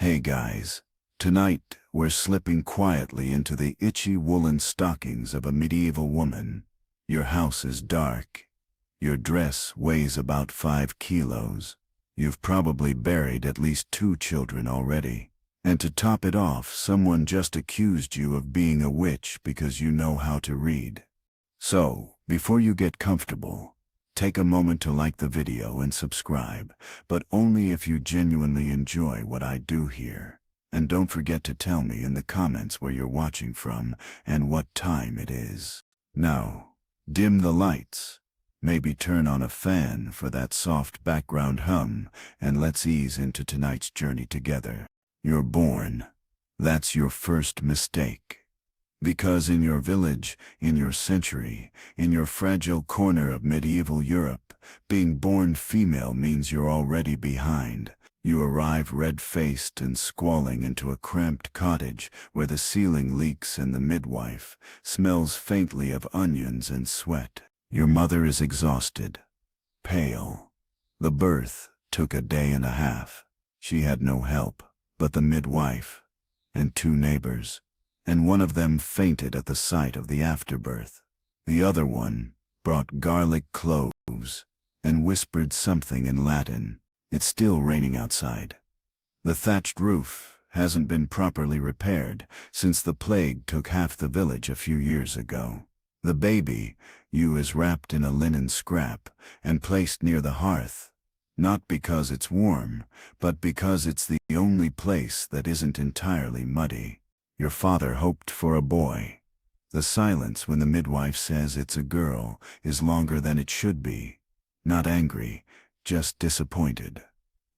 Hey guys, tonight we're slipping quietly into the itchy woolen stockings of a medieval woman. Your house is dark. Your dress weighs about 5 kilos. You've probably buried at least 2 children already. And to top it off, someone just accused you of being a witch because you know how to read. So, before you get comfortable, take a moment to like the video and subscribe, but only if you genuinely enjoy what I do here. And don't forget to tell me in the comments where you're watching from and what time it is. Now, dim the lights. Maybe turn on a fan for that soft background hum, and let's ease into tonight's journey together. You're born. That's your first mistake. Because in your village, in your century, in your fragile corner of medieval Europe, being born female means you're already behind. You arrive red-faced and squalling into a cramped cottage where the ceiling leaks and the midwife smells faintly of onions and sweat. Your mother is exhausted, pale. The birth took a day and a half. She had no help but the midwife and 2 neighbors. And one of them fainted at the sight of the afterbirth. The other one brought garlic cloves and whispered something in Latin. It's still raining outside. The thatched roof hasn't been properly repaired since the plague took half the village a few years ago. The baby, you, is wrapped in a linen scrap and placed near the hearth, not because it's warm, but because it's the only place that isn't entirely muddy. Your father hoped for a boy. The silence when the midwife says it's a girl is longer than it should be. Not angry, just disappointed.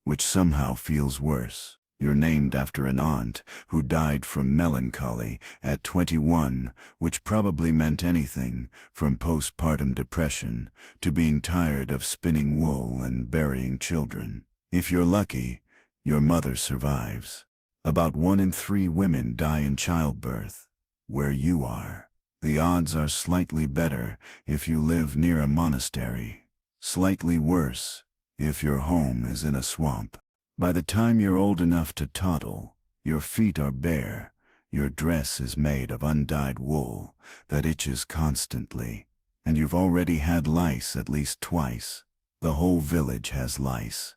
Which somehow feels worse. You're named after an aunt who died from melancholy at 21, which probably meant anything from postpartum depression to being tired of spinning wool and burying children. If you're lucky, your mother survives. About 1 in 3 women die in childbirth. Where you are, the odds are slightly better if you live near a monastery. Slightly worse if your home is in a swamp. By the time you're old enough to toddle, your feet are bare. Your dress is made of undyed wool that itches constantly, and you've already had lice at least twice. The whole village has lice.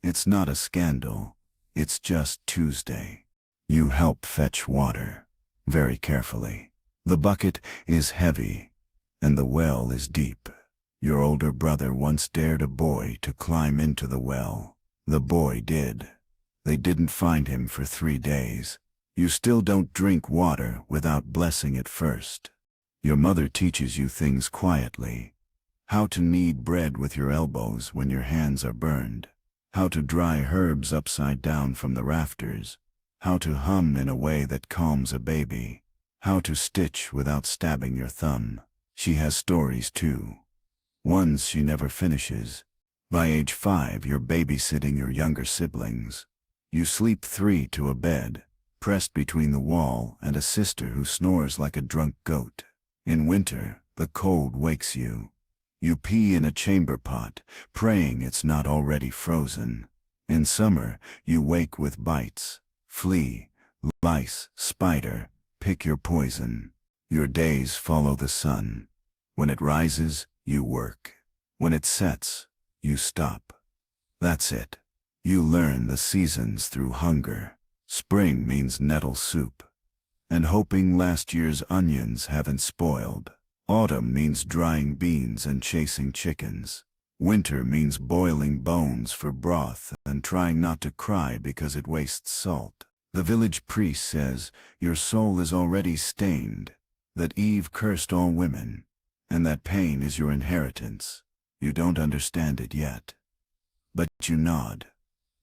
It's not a scandal. It's just Tuesday. You help fetch water, very carefully. The bucket is heavy, and the well is deep. Your older brother once dared a boy to climb into the well. The boy did. They didn't find him for 3 days. You still don't drink water without blessing it first. Your mother teaches you things quietly. How to knead bread with your elbows when your hands are burned. How to dry herbs upside down from the rafters, how to hum in a way that calms a baby, how to stitch without stabbing your thumb. She has stories too. Ones she never finishes. By age 5, you're babysitting your younger siblings. You sleep 3 to a bed, pressed between the wall and a sister who snores like a drunk goat. In winter, the cold wakes you. You pee in a chamber pot, praying it's not already frozen. In summer, you wake with bites. Flea, lice, spider, pick your poison. Your days follow the sun. When it rises, you work. When it sets, you stop. That's it. You learn the seasons through hunger. Spring means nettle soup, and hoping last year's onions haven't spoiled. Autumn means drying beans and chasing chickens. Winter means boiling bones for broth and trying not to cry because it wastes salt. The village priest says your soul is already stained, that Eve cursed all women, and that pain is your inheritance. You don't understand it yet. But you nod.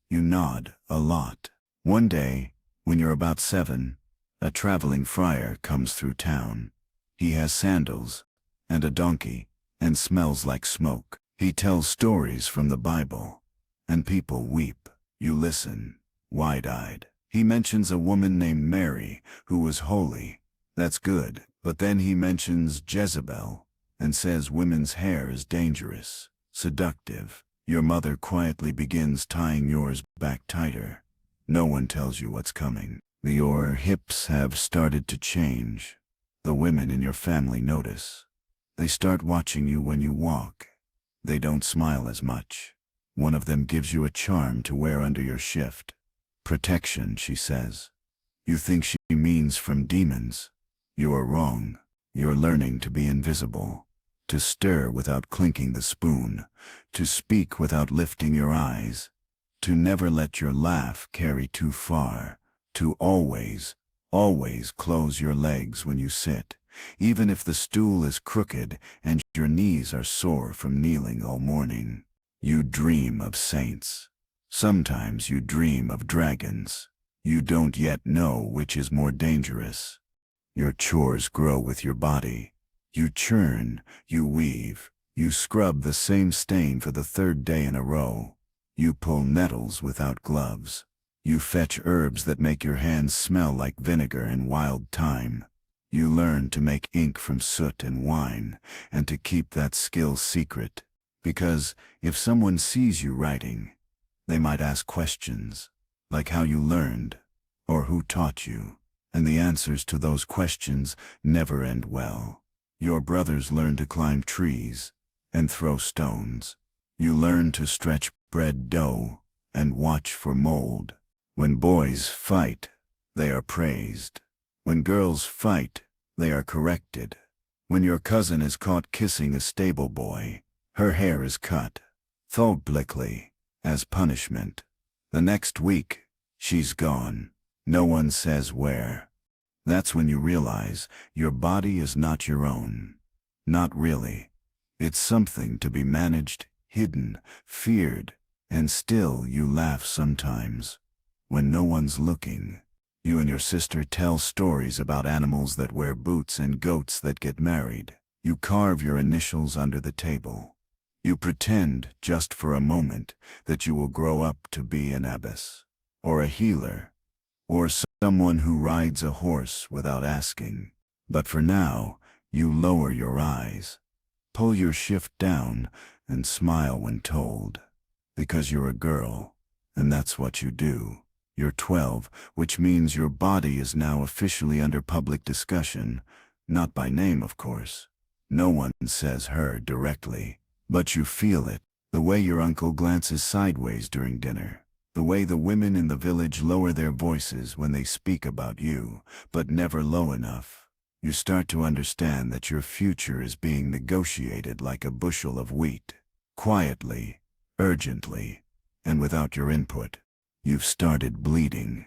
You nod a lot. One day, when you're about 7, a traveling friar comes through town. He has sandals and a donkey and smells like smoke. He tells stories from the Bible, and people weep. You listen, wide-eyed. He mentions a woman named Mary who was holy. That's good. But then he mentions Jezebel and says women's hair is dangerous, seductive. Your mother quietly begins tying yours back tighter. No one tells you what's coming. Your hips have started to change. The women in your family notice. They start watching you when you walk. They don't smile as much. One of them gives you a charm to wear under your shift. Protection, she says. You think she means from demons. You are wrong. You're learning to be invisible, to stir without clinking the spoon, to speak without lifting your eyes, to never let your laugh carry too far, to always, always close your legs when you sit, even if the stool is crooked and your knees are sore from kneeling all morning. You dream of saints. Sometimes you dream of dragons. You don't yet know which is more dangerous. Your chores grow with your body. You churn, you weave, you scrub the same stain for the third day in a row. You pull nettles without gloves. You fetch herbs that make your hands smell like vinegar and wild thyme. You learn to make ink from soot and wine, and to keep that skill secret. Because if someone sees you writing, they might ask questions, like how you learned, or who taught you, and the answers to those questions never end well. Your brothers learn to climb trees and throw stones. You learn to stretch bread dough and watch for mold. When boys fight, they are praised. When girls fight, they are corrected. When your cousin is caught kissing a stable boy, her hair is cut, publicly, as punishment. The next week, she's gone. No one says where. That's when you realize your body is not your own. Not really. It's something to be managed, hidden, feared, and still you laugh sometimes. When no one's looking, you and your sister tell stories about animals that wear boots and goats that get married. You carve your initials under the table. You pretend, just for a moment, that you will grow up to be an abbess, or a healer, or someone who rides a horse without asking. But for now, you lower your eyes, pull your shift down, and smile when told. Because you're a girl, and that's what you do. You're 12, which means your body is now officially under public discussion, not by name, of course. No one says her directly. But you feel it, the way your uncle glances sideways during dinner, the way the women in the village lower their voices when they speak about you, but never low enough. You start to understand that your future is being negotiated like a bushel of wheat, quietly, urgently, and without your input. You've started bleeding.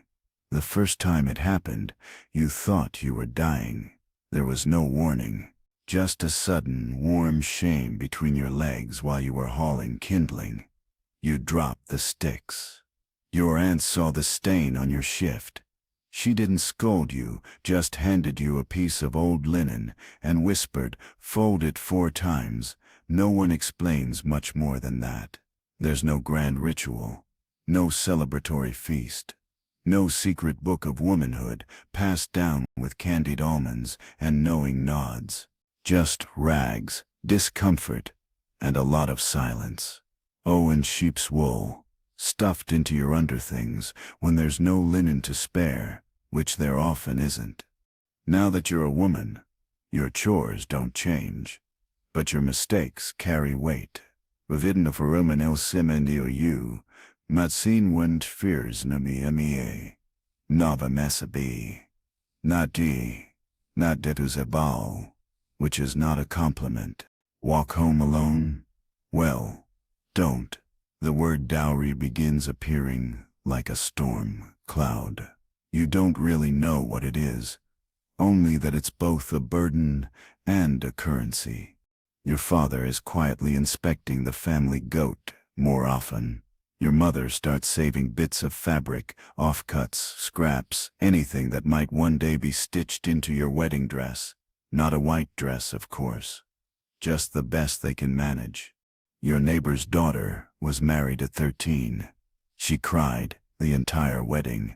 The first time it happened, you thought you were dying. There was no warning. Just a sudden, warm shame between your legs while you were hauling kindling. You dropped the sticks. Your aunt saw the stain on your shift. She didn't scold you, just handed you a piece of old linen and whispered, "Fold it 4 times. No one explains much more than that. There's no grand ritual, no celebratory feast, no secret book of womanhood passed down with candied almonds and knowing nods. Just rags, discomfort, and a lot of silence. Oh, and sheep's wool, stuffed into your underthings when there's no linen to spare, which there often isn't. Now that you're a woman, your chores don't change, but your mistakes carry weight. Vidna forumen el simendio you, matsin wend fears nami nava mesabi. Nadi, nadetuzebal. Which is not a compliment. Walk home alone? Well, don't. The word dowry begins appearing like a storm cloud. You don't really know what it is, only that it's both a burden and a currency. Your father is quietly inspecting the family goat more often. Your mother starts saving bits of fabric, offcuts, scraps, anything that might one day be stitched into your wedding dress. Not a white dress, of course. Just the best they can manage. Your neighbor's daughter was married at 13. She cried the entire wedding,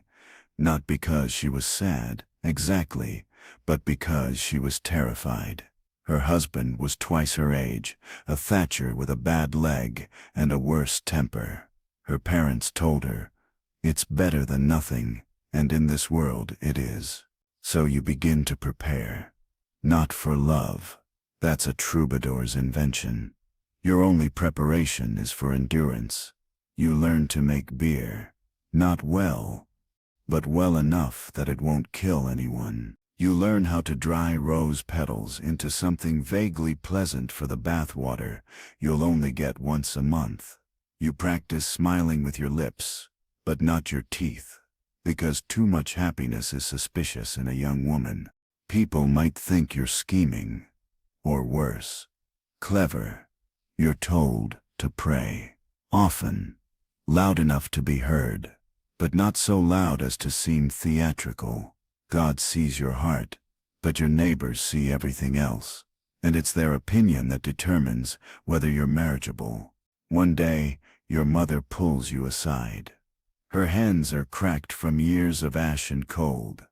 not because she was sad, exactly, but because she was terrified. Her husband was twice her age, a thatcher with a bad leg and a worse temper. Her parents told her, It's better than nothing, and in this world it is. So you begin to prepare. Not for love. That's a troubadour's invention. Your only preparation is for endurance. You learn to make beer. Not well, but well enough that it won't kill anyone. You learn how to dry rose petals into something vaguely pleasant for the bathwater you'll only get once a month. You practice smiling with your lips, but not your teeth, because too much happiness is suspicious in a young woman. People might think you're scheming, or worse, clever. You're told to pray, often, loud enough to be heard, but not so loud as to seem theatrical. God sees your heart, but your neighbors see everything else, and it's their opinion that determines whether you're marriageable. One day, your mother pulls you aside. Her hands are cracked from years of ash and cold.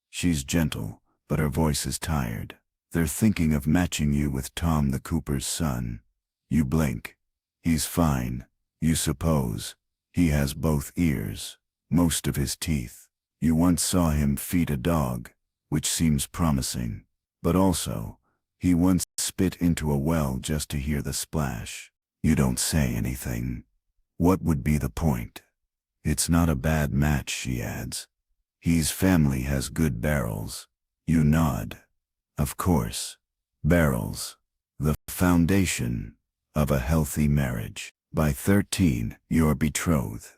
She's gentle, but her voice is tired. They're thinking of matching you with Tom the Cooper's son. You blink. He's fine, you suppose. He has both ears, most of his teeth. You once saw him feed a dog, which seems promising. But also, he once spit into a well just to hear the splash. You don't say anything. What would be the point? It's not a bad match, she adds. His family has good barrels. You nod. Of course. Barrels. The foundation of a healthy marriage. By 13, you're betrothed.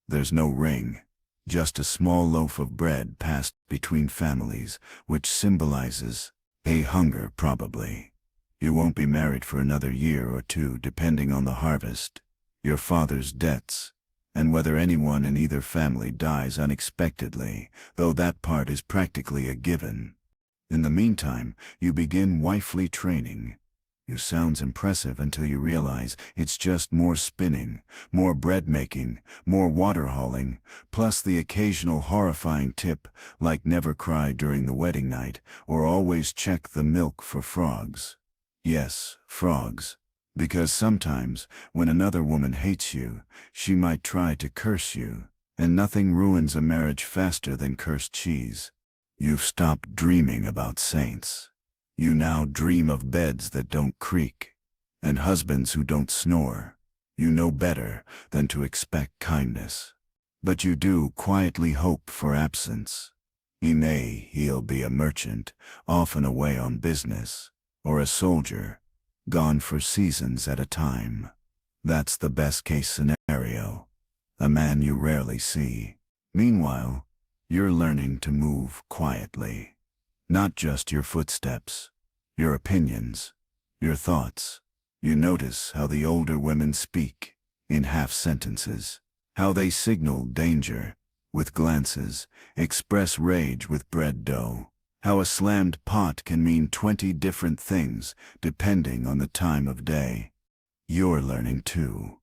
There's no ring. Just a small loaf of bread passed between families, which symbolizes a hunger, probably. You won't be married for another year or two, depending on the harvest, your father's debts, and whether anyone in either family dies unexpectedly, though that part is practically a given. In the meantime, you begin wifely training. You sounds impressive until you realize it's just more spinning, more bread making, more water hauling, plus the occasional horrifying tip like never cry during the wedding night or always check the milk for frogs. Yes, frogs. Because sometimes, when another woman hates you, she might try to curse you, and nothing ruins a marriage faster than cursed cheese. You've stopped dreaming about saints. You now dream of beds that don't creak, and husbands who don't snore. You know better than to expect kindness. But you do quietly hope for absence. He'll be a merchant, often away on business, or a soldier, gone for seasons at a time. That's the best-case scenario. A man you rarely see. Meanwhile, you're learning to move quietly. Not just your footsteps, your opinions, your thoughts. You notice how the older women speak, in half-sentences, how they signal danger, with glances, express rage with bread dough, how a slammed pot can mean 20 different things, depending on the time of day. You're learning too.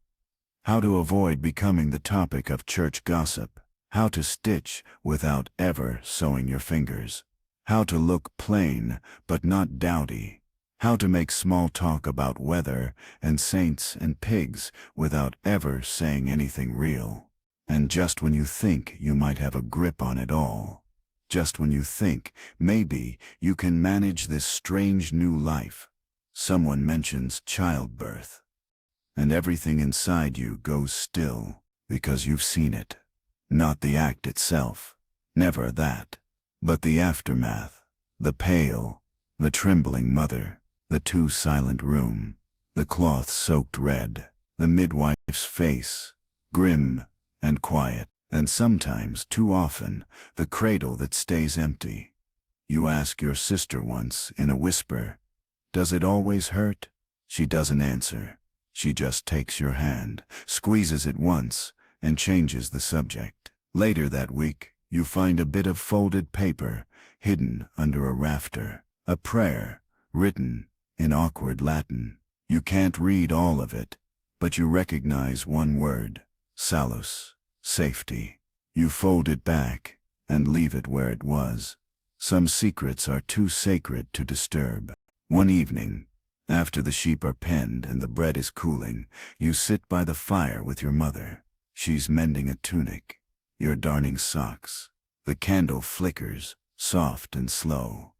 How to avoid becoming the topic of church gossip, how to stitch without ever sewing your fingers. How to look plain, but not dowdy. How to make small talk about weather and saints and pigs without ever saying anything real. And just when you think you might have a grip on it all, just when you think maybe you can manage this strange new life, someone mentions childbirth. And everything inside you goes still, because you've seen it. Not the act itself, never that. But the aftermath, the pale, the trembling mother, the too silent room, the cloth soaked red, the midwife's face, grim and quiet, and sometimes, too often, the cradle that stays empty. You ask your sister once, in a whisper, "Does it always hurt?" She doesn't answer. She just takes your hand, squeezes it once, and changes the subject. Later that week, you find a bit of folded paper hidden under a rafter, a prayer written in awkward Latin. You can't read all of it, but you recognize one word, salus, safety. You fold it back and leave it where it was. Some secrets are too sacred to disturb. One evening, after the sheep are penned and the bread is cooling, you sit by the fire with your mother. She's mending a tunic. You're darning socks. The candle flickers, soft and slow.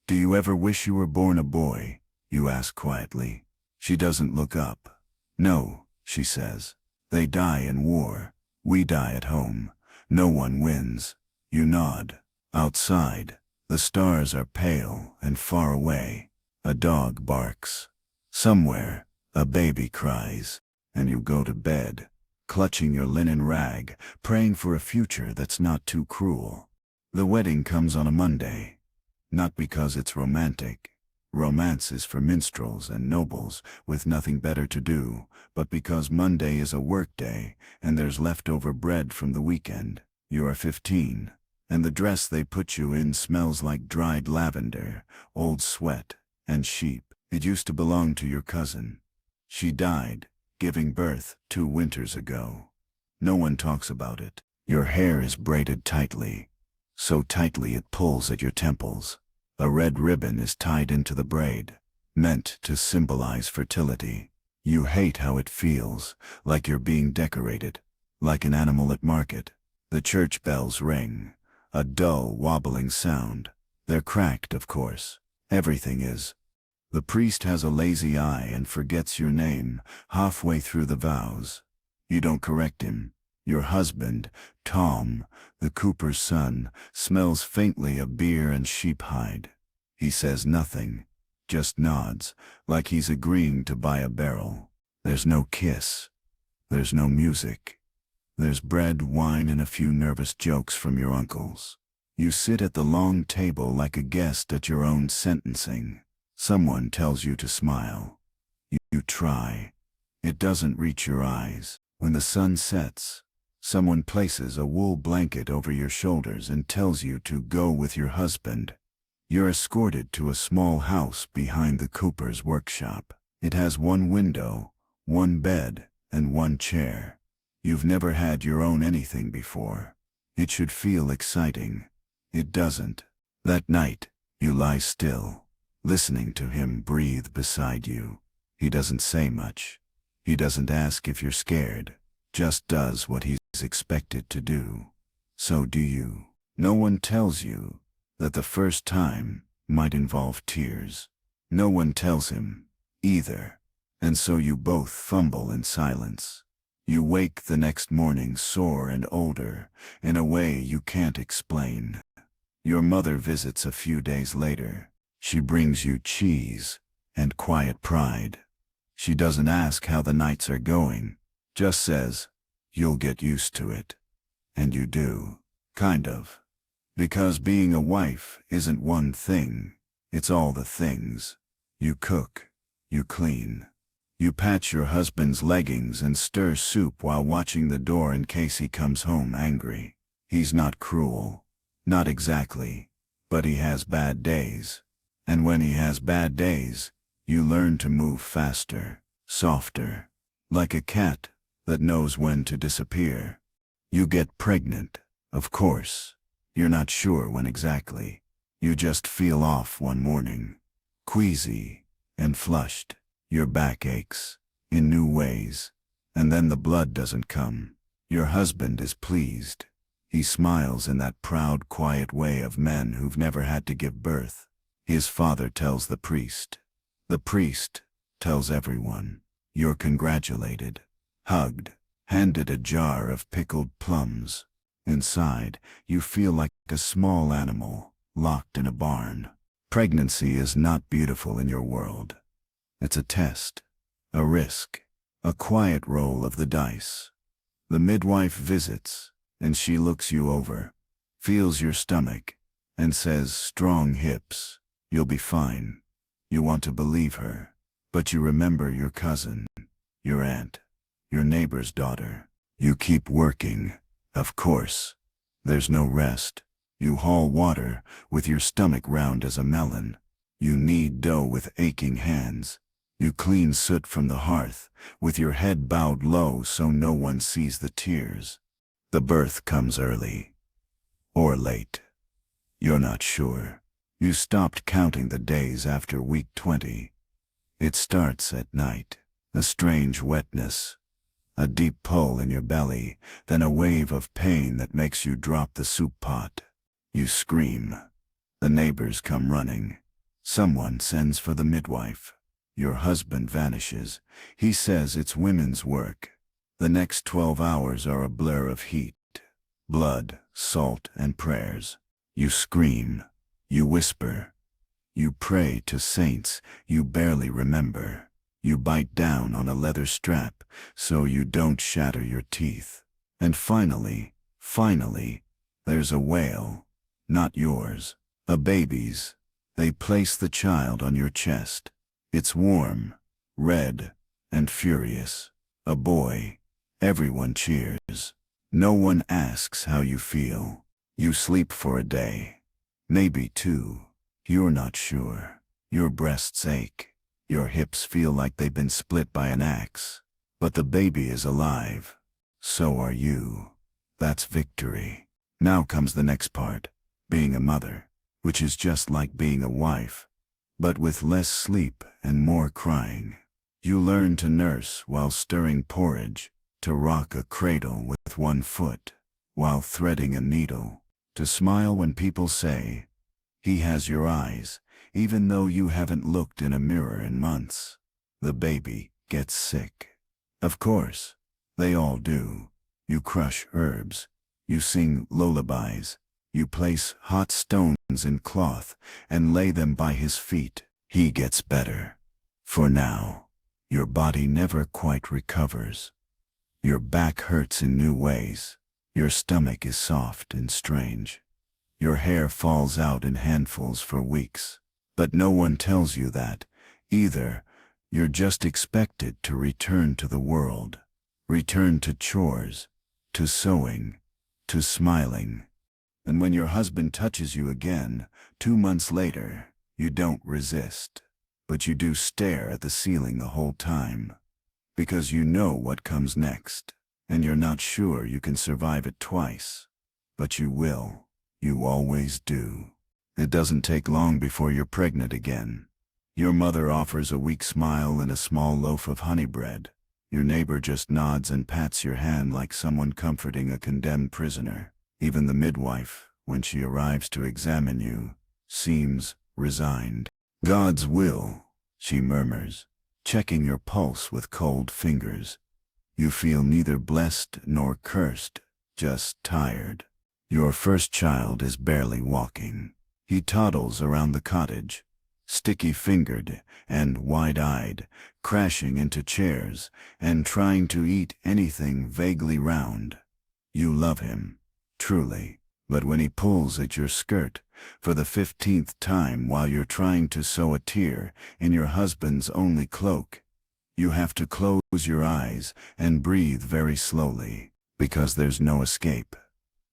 Do you ever wish you were born a boy? You ask quietly. She doesn't look up. No, she says. They die in war. We die at home. No one wins. You nod. Outside, the stars are pale and far away. A dog barks. Somewhere, a baby cries. And you go to bed, clutching your linen rag, praying for a future that's not too cruel. The wedding comes on a Monday. Not because it's romantic. Romance is for minstrels and nobles with nothing better to do, but because Monday is a work day and there's leftover bread from the weekend. You are 15, and the dress they put you in smells like dried lavender, old sweat, and sheep. It used to belong to your cousin. She died, giving birth 2 winters ago. No one talks about it. Your hair is braided tightly, so tightly it pulls at your temples. A red ribbon is tied into the braid, meant to symbolize fertility. You hate how it feels, like you're being decorated, like an animal at market. The church bells ring, a dull, wobbling sound. They're cracked, of course. Everything is. The priest has a lazy eye and forgets your name halfway through the vows. You don't correct him. Your husband, Tom, the cooper's son, smells faintly of beer and sheep hide. He says nothing, just nods, like he's agreeing to buy a barrel. There's no kiss. There's no music. There's bread, wine, and a few nervous jokes from your uncles. You sit at the long table like a guest at your own sentencing. Someone tells you to smile. You try. It doesn't reach your eyes. When the sun sets, someone places a wool blanket over your shoulders and tells you to go with your husband. You're escorted to a small house behind the cooper's workshop. It has 1 window, 1 bed, and 1 chair. You've never had your own anything before. It should feel exciting. It doesn't. That night, you lie still, listening to him breathe beside you. He doesn't say much. He doesn't ask if you're scared, just does what he's expected to do. So do you. No one tells you that the first time might involve tears. No one tells him, either. And so you both fumble in silence. You wake the next morning sore and older, in a way you can't explain. Your mother visits a few days later. She brings you cheese and quiet pride. She doesn't ask how the nights are going, just says, you'll get used to it. And you do. Kind of. Because being a wife isn't one thing, it's all the things. You cook. You clean. You patch your husband's leggings and stir soup while watching the door in case he comes home angry. He's not cruel. Not exactly. But he has bad days. And when he has bad days, you learn to move faster, softer, like a cat that knows when to disappear. You get pregnant, of course. You're not sure when exactly. You just feel off one morning, queasy and flushed. Your back aches, in new ways, and then the blood doesn't come. Your husband is pleased. He smiles in that proud, quiet way of men who've never had to give birth. His father tells the priest. The priest tells everyone. You're congratulated, hugged, handed a jar of pickled plums. Inside, you feel like a small animal, locked in a barn. Pregnancy is not beautiful in your world. It's a test, a risk, a quiet roll of the dice. The midwife visits, and she looks you over, feels your stomach, and says, strong hips, you'll be fine. You want to believe her, but you remember your cousin, your aunt, your neighbor's daughter. You keep working, of course. There's no rest. You haul water with your stomach round as a melon. You knead dough with aching hands. You clean soot from the hearth, with your head bowed low so no one sees the tears. The birth comes early. Or late. You're not sure. You stopped counting the days after week 20. It starts at night. A strange wetness. A deep pull in your belly, then a wave of pain that makes you drop the soup pot. You scream. The neighbors come running. Someone sends for the midwife. Your husband vanishes. He says it's women's work. The next 12 hours are a blur of heat, blood, salt, and prayers. You scream. You whisper. You pray to saints you barely remember. You bite down on a leather strap so you don't shatter your teeth. And finally, there's a wail. Not yours. A baby's. They place the child on your chest. It's warm, red, and furious. A boy. Everyone cheers. No one asks how you feel. You sleep for a day. Maybe 2. You're not sure. Your breasts ache. Your hips feel like they've been split by an axe. But the baby is alive. So are you. That's victory. Now comes the next part. Being a mother, which is just like being a wife, but with less sleep and more crying. You learn to nurse while stirring porridge, to rock a cradle with one foot, while threading a needle, to smile when people say, "He has your eyes," even though you haven't looked in a mirror in months. The baby gets sick. Of course, they all do. You crush herbs. You sing lullabies. You place hot stones in cloth and lay them by his feet. He gets better. For now, your body never quite recovers. Your back hurts in new ways. Your stomach is soft and strange. Your hair falls out in handfuls for weeks. But no one tells you that, either. You're just expected to return to the world. Return to chores, to sewing, to smiling. And when your husband touches you again, 2 months later, you don't resist. But you do stare at the ceiling the whole time. Because you know what comes next. And you're not sure you can survive it twice. But you will. You always do. It doesn't take long before you're pregnant again. Your mother offers a weak smile and a small loaf of honey bread. Your neighbor just nods and pats your hand like someone comforting a condemned prisoner. Even the midwife, when she arrives to examine you, seems resigned. "God's will," she murmurs, checking your pulse with cold fingers. You feel neither blessed nor cursed, just tired. Your first child is barely walking. He toddles around the cottage, sticky-fingered and wide-eyed, crashing into chairs and trying to eat anything vaguely round. You love him, truly, but when he pulls at your skirt for the 15th time while you're trying to sew a tear in your husband's only cloak, you have to close your eyes and breathe very slowly, because there's no escape.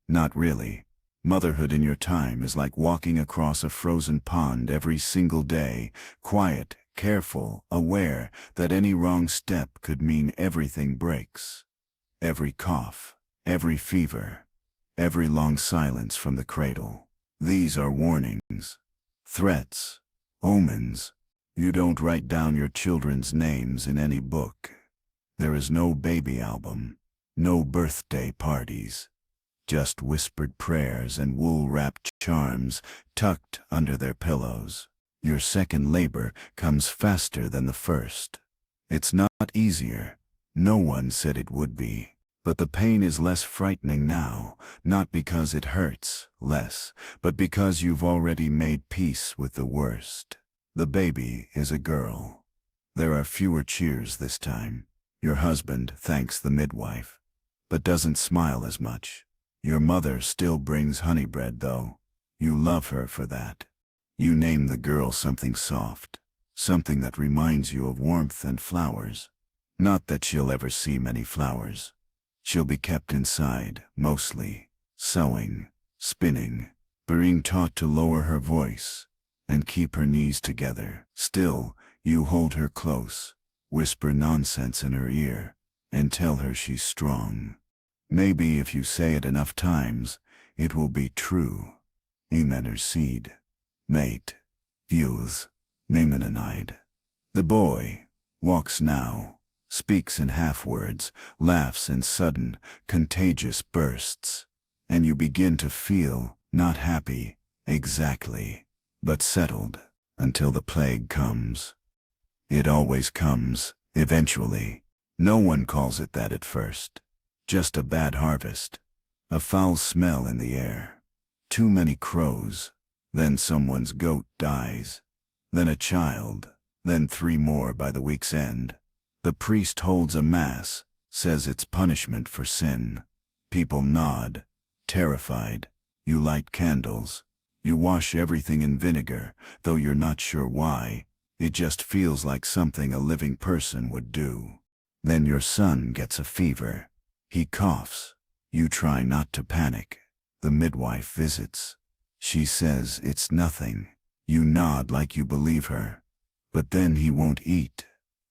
Not really. Motherhood in your time is like walking across a frozen pond every single day, quiet, careful, aware that any wrong step could mean everything breaks. Every cough, every fever, every long silence from the cradle. These are warnings, threats, omens. You don't write down your children's names in any book. There is no baby album, no birthday parties. Just whispered prayers and wool-wrapped charms tucked under their pillows. Your second labor comes faster than the first. It's not easier. No one said it would be. But the pain is less frightening now, not because it hurts less, but because you've already made peace with the worst. The baby is a girl. There are fewer cheers this time. Your husband thanks the midwife, but doesn't smile as much. Your mother still brings honey bread, though. You love her for that. You name the girl something soft, something that reminds you of warmth and flowers. Not that she'll ever see many flowers. She'll be kept inside, mostly, sewing, spinning, being taught to lower her voice and keep her knees together. Still, you hold her close, whisper nonsense in her ear, and tell her she's strong. Maybe if you say it enough times, it will be true. Emener seed, mate, views, Namenanide. The boy walks now, speaks in half-words, laughs in sudden, contagious bursts. And you begin to feel, not happy, exactly, but settled, until the plague comes. It always comes, eventually. No one calls it that at first. Just a bad harvest. A foul smell in the air. Too many crows. Then someone's goat dies. Then a child. Then 3 more by the week's end. The priest holds a mass, says it's punishment for sin. People nod, terrified. You light candles. You wash everything in vinegar, though you're not sure why. It just feels like something a living person would do. Then your son gets a fever. He coughs. You try not to panic. The midwife visits. She says it's nothing. You nod like you believe her. But then he won't eat.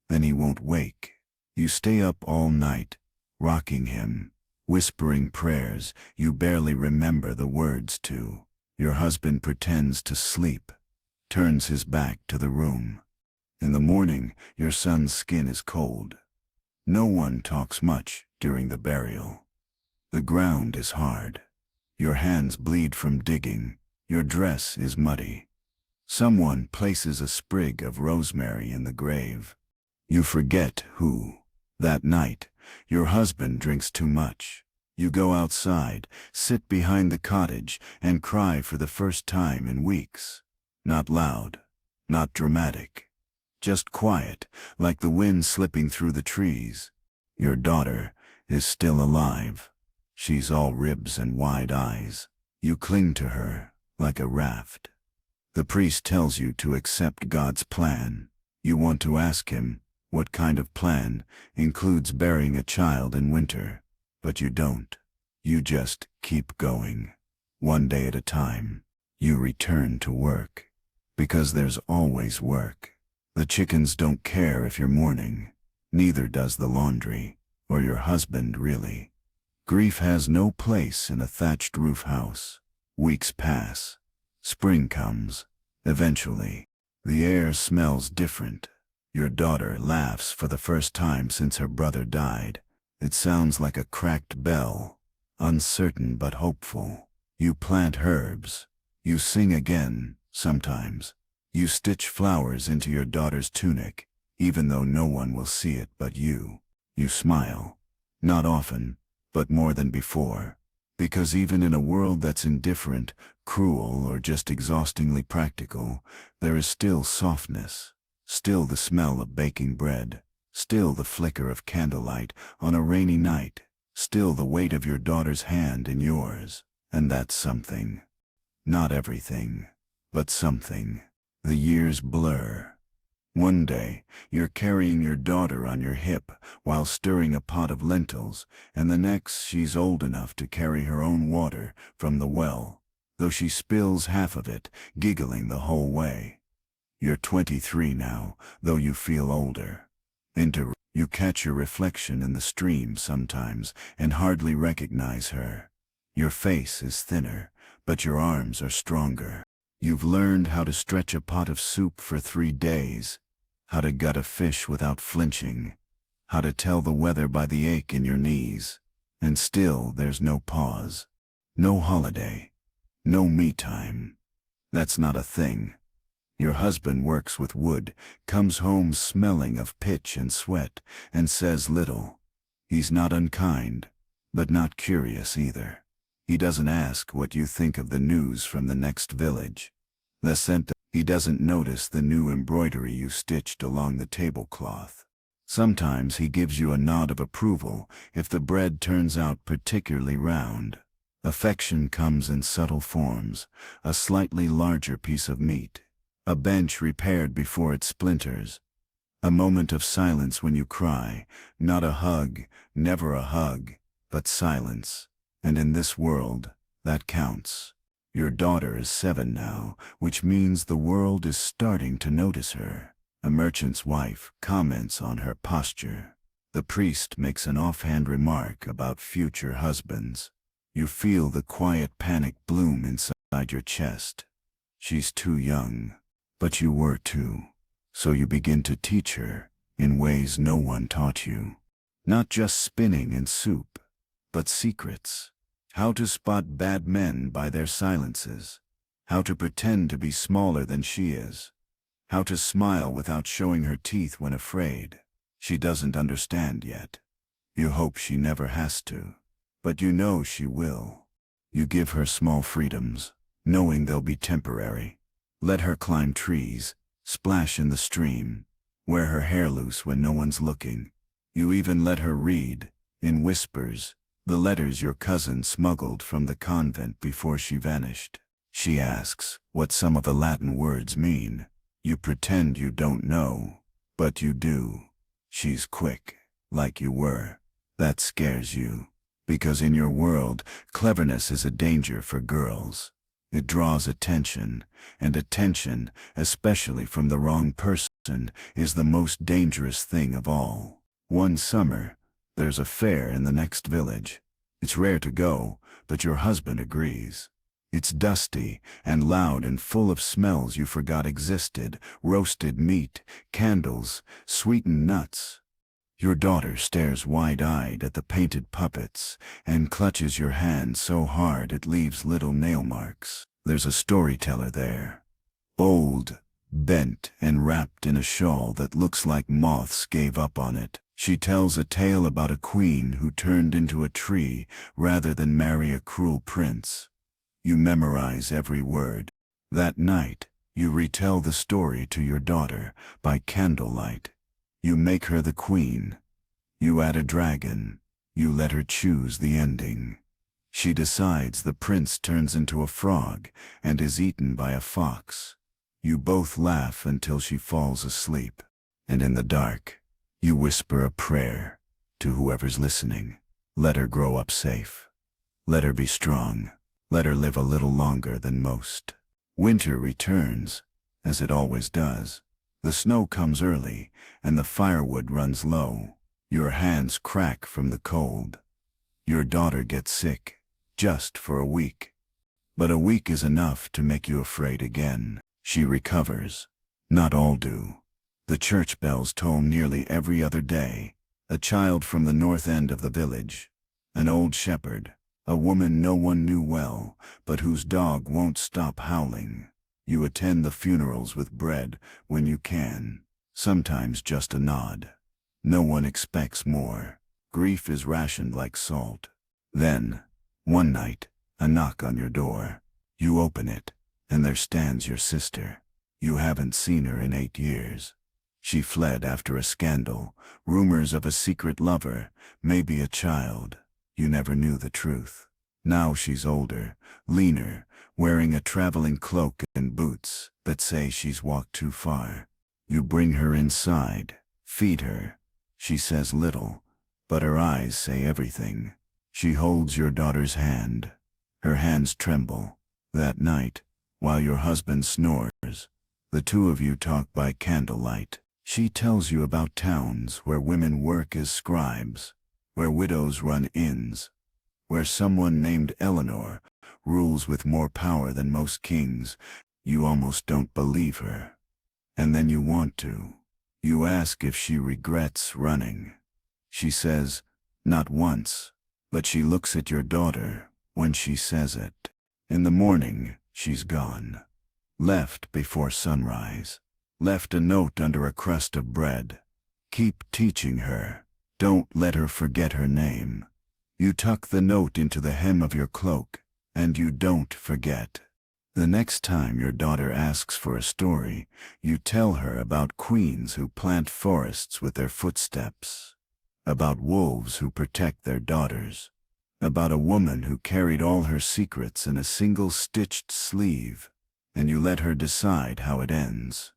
Then he won't wake. You stay up all night, rocking him, whispering prayers you barely remember the words to. Your husband pretends to sleep, turns his back to the room. In the morning, your son's skin is cold. No one talks much during the burial. The ground is hard. Your hands bleed from digging. Your dress is muddy. Someone places a sprig of rosemary in the grave. You forget who. That night, your husband drinks too much. You go outside, sit behind the cottage, and cry for the first time in weeks. Not loud, not dramatic. Just quiet, like the wind slipping through the trees. Your daughter is still alive. She's all ribs and wide eyes. You cling to her, like a raft. The priest tells you to accept God's plan. You want to ask him, what kind of plan includes burying a child in winter? But you don't. You just keep going. One day at a time. You return to work. Because there's always work. The chickens don't care if you're mourning. Neither does the laundry, or your husband really. Grief has no place in a thatched roof house. Weeks pass. Spring comes. Eventually, the air smells different. Your daughter laughs for the first time since her brother died. It sounds like a cracked bell, uncertain but hopeful. You plant herbs. You sing again, sometimes. You stitch flowers into your daughter's tunic, even though no one will see it but you. You smile. Not often, but more than before. Because even in a world that's indifferent, cruel, or just exhaustingly practical, there is still softness. Still the smell of baking bread. Still the flicker of candlelight on a rainy night. Still the weight of your daughter's hand in yours. And that's something. Not everything, but something. The years blur. One day, you're carrying your daughter on your hip while stirring a pot of lentils, and the next she's old enough to carry her own water from the well, though she spills half of it, giggling the whole way. You're 23 now, though you feel older. You catch your reflection in the stream sometimes and hardly recognize her. Your face is thinner, but your arms are stronger. You've learned how to stretch a pot of soup for 3 days, how to gut a fish without flinching, how to tell the weather by the ache in your knees. And still there's no pause, no holiday, no me time. That's not a thing. Your husband works with wood, comes home smelling of pitch and sweat, and says little. He's not unkind, but not curious either. He doesn't ask what you think of the news from the next village. He doesn't notice the new embroidery you stitched along the tablecloth. Sometimes he gives you a nod of approval if the bread turns out particularly round. Affection comes in subtle forms, a slightly larger piece of meat, a bench repaired before it splinters, a moment of silence when you cry, not a hug, never a hug, but silence. And in this world, that counts. Your daughter is 7 now, which means the world is starting to notice her. A merchant's wife comments on her posture. The priest makes an offhand remark about future husbands. You feel the quiet panic bloom inside your chest. She's too young, but you were too. So you begin to teach her, in ways no one taught you. Not just spinning and soup, but secrets. How to spot bad men by their silences. How to pretend to be smaller than she is. How to smile without showing her teeth when afraid. She doesn't understand yet. You hope she never has to. But you know she will. You give her small freedoms, knowing they'll be temporary. Let her climb trees, splash in the stream, wear her hair loose when no one's looking. You even let her read, in whispers, the letters your cousin smuggled from the convent before she vanished. She asks what some of the Latin words mean. You pretend you don't know, but you do. She's quick, like you were. That scares you, because in your world, cleverness is a danger for girls. It draws attention, and attention, especially from the wrong person, is the most dangerous thing of all. One summer, there's a fair in the next village. It's rare to go, but your husband agrees. It's dusty and loud and full of smells you forgot existed: roasted meat, candles, sweetened nuts. Your daughter stares wide-eyed at the painted puppets and clutches your hand so hard it leaves little nail marks. There's a storyteller there, old, bent, and wrapped in a shawl that looks like moths gave up on it. She tells a tale about a queen who turned into a tree rather than marry a cruel prince. You memorize every word. That night, you retell the story to your daughter by candlelight. You make her the queen. You add a dragon. You let her choose the ending. She decides the prince turns into a frog and is eaten by a fox. You both laugh until she falls asleep. And in the dark, you whisper a prayer to whoever's listening. Let her grow up safe. Let her be strong. Let her live a little longer than most. Winter returns, as it always does. The snow comes early, and the firewood runs low. Your hands crack from the cold. Your daughter gets sick, just for a week. But a week is enough to make you afraid again. She recovers. Not all do. The church bells toll nearly every other day. A child from the north end of the village. An old shepherd. A woman no one knew well, but whose dog won't stop howling. You attend the funerals with bread when you can. Sometimes just a nod. No one expects more. Grief is rationed like salt. Then, one night, a knock on your door. You open it, and there stands your sister. You haven't seen her in 8 years. She fled after a scandal, rumors of a secret lover, maybe a child. You never knew the truth. Now she's older, leaner, wearing a traveling cloak and boots that say she's walked too far. You bring her inside, feed her. She says little, but her eyes say everything. She holds your daughter's hand. Her hands tremble. That night, while your husband snores, the two of you talk by candlelight. She tells you about towns where women work as scribes, where widows run inns, where someone named Eleanor rules with more power than most kings. You almost don't believe her. And then you want to. You ask if she regrets running. She says, not once, but she looks at your daughter when she says it. In the morning, she's gone. Left before sunrise. Left a note under a crust of bread. Keep teaching her. Don't let her forget her name. You tuck the note into the hem of your cloak, and you don't forget. The next time your daughter asks for a story, you tell her about queens who plant forests with their footsteps, about wolves who protect their daughters, about a woman who carried all her secrets in a single stitched sleeve, and you let her decide how it ends.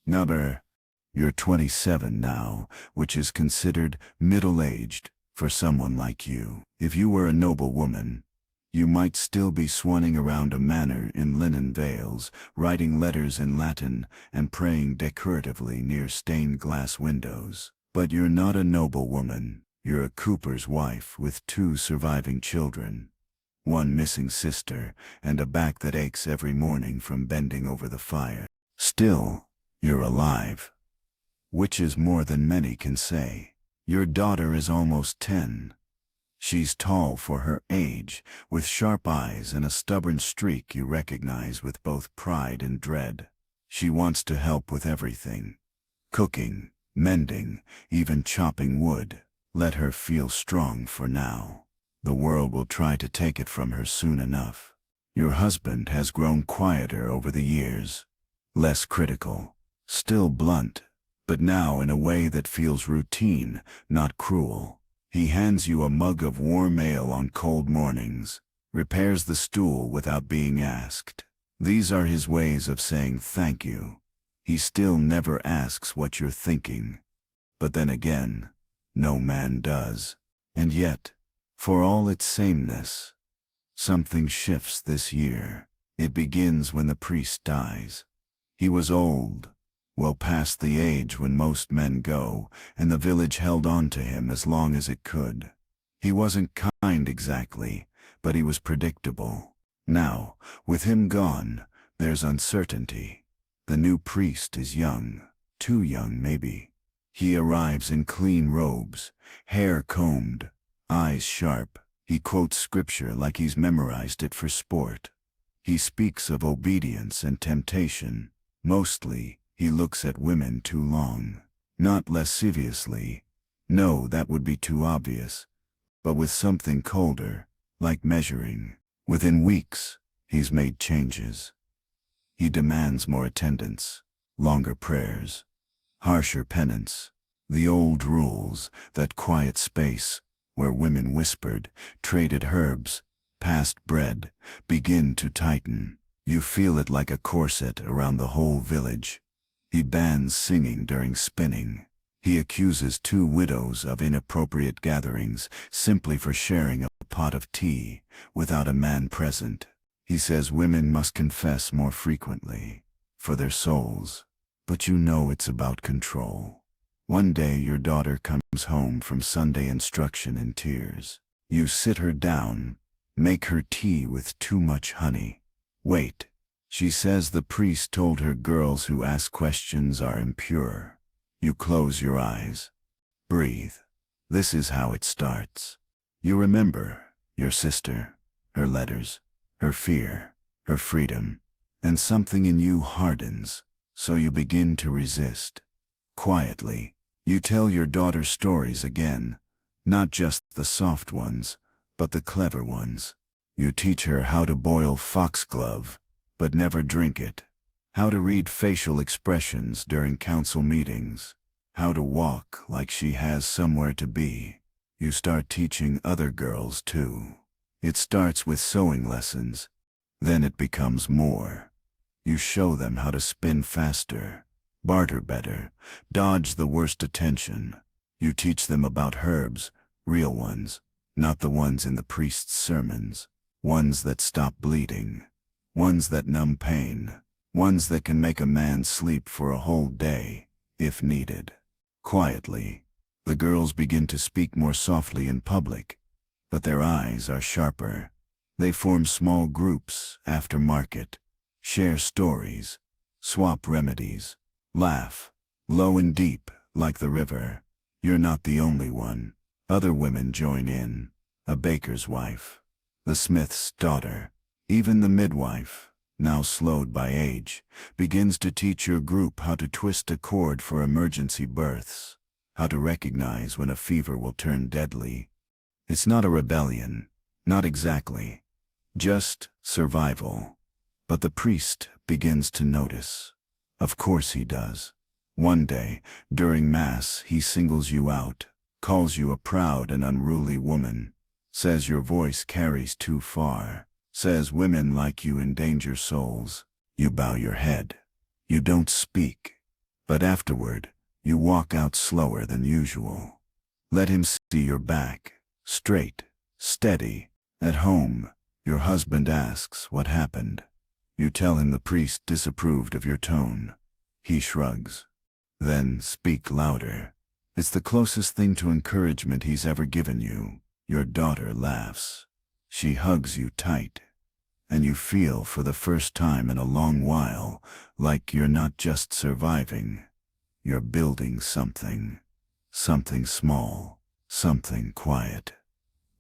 Number, you're 27 now, which is considered middle-aged for someone like you. If you were a noble woman, you might still be swanning around a manor in linen veils, writing letters in Latin and praying decoratively near stained glass windows. But you're not a noble woman. You're a cooper's wife with 2 surviving children, 1 missing sister, and a back that aches every morning from bending over the fire. Still, you're alive. which is more than many can say. Your daughter is almost 10. She's tall for her age, with sharp eyes and a stubborn streak you recognize with both pride and dread. She wants to help with everything. Cooking, mending, even chopping wood. Let her feel strong for now. The world will try to take it from her soon enough. Your husband has grown quieter over the years. Less critical. Still blunt, but now in a way that feels routine, not cruel. He hands you a mug of warm ale on cold mornings, repairs the stool without being asked. These are his ways of saying thank you. He still never asks what you're thinking. But then again, no man does. And yet, for all its sameness, something shifts this year. It begins when the priest dies. He was old, well past the age when most men go, and the village held on to him as long as it could. He wasn't kind exactly, but he was predictable. Now, with him gone, there's uncertainty. The new priest is young, too young maybe. He arrives in clean robes, hair combed, eyes sharp. He quotes scripture like he's memorized it for sport. He speaks of obedience and temptation. Mostly, he looks at women too long. Not lasciviously. No, that would be too obvious. But with something colder, like measuring. Within weeks, he's made changes. He demands more attendance, longer prayers, harsher penance. The old rules, that quiet space, where women whispered, traded herbs, passed bread, begin to tighten. You feel it like a corset around the whole village. He bans singing during spinning. He accuses 2 widows of inappropriate gatherings simply for sharing a pot of tea without a man present. He says women must confess more frequently for their souls. But you know it's about control. One day your daughter comes home from Sunday instruction in tears. You sit her down, make her tea with too much honey. Wait. She says the priest told her girls who ask questions are impure. You close your eyes. Breathe. This is how it starts. You remember your sister, her letters, her fear, her freedom, and something in you hardens, so you begin to resist. Quietly, you tell your daughter stories again, not just the soft ones, but the clever ones. You teach her how to boil foxglove, but never drink it. How to read facial expressions during council meetings. How to walk like she has somewhere to be. You start teaching other girls too. It starts with sewing lessons. Then it becomes more. You show them how to spin faster, barter better, dodge the worst attention. You teach them about herbs, real ones, not the ones in the priest's sermons. Ones that stop bleeding. Ones that numb pain. Ones that can make a man sleep for a whole day, if needed. Quietly, the girls begin to speak more softly in public, but their eyes are sharper. They form small groups after market, share stories, swap remedies, laugh, low and deep, like the river. You're not the only one. Other women join in. A baker's wife, the smith's daughter, even the midwife, now slowed by age, begins to teach your group how to twist a cord for emergency births, how to recognize when a fever will turn deadly. It's not a rebellion, not exactly, just survival. But the priest begins to notice. Of course he does. One day, during Mass, he singles you out, calls you a proud and unruly woman, says your voice carries too far, says women like you endanger souls. You bow your head. You don't speak. But afterward, you walk out slower than usual. Let him see your back, straight, steady. At home, your husband asks what happened. You tell him the priest disapproved of your tone. He shrugs. Then speak louder. It's the closest thing to encouragement he's ever given you. Your daughter laughs. She hugs you tight. And you feel for the first time in a long while like you're not just surviving. You're building something. Something small. Something quiet.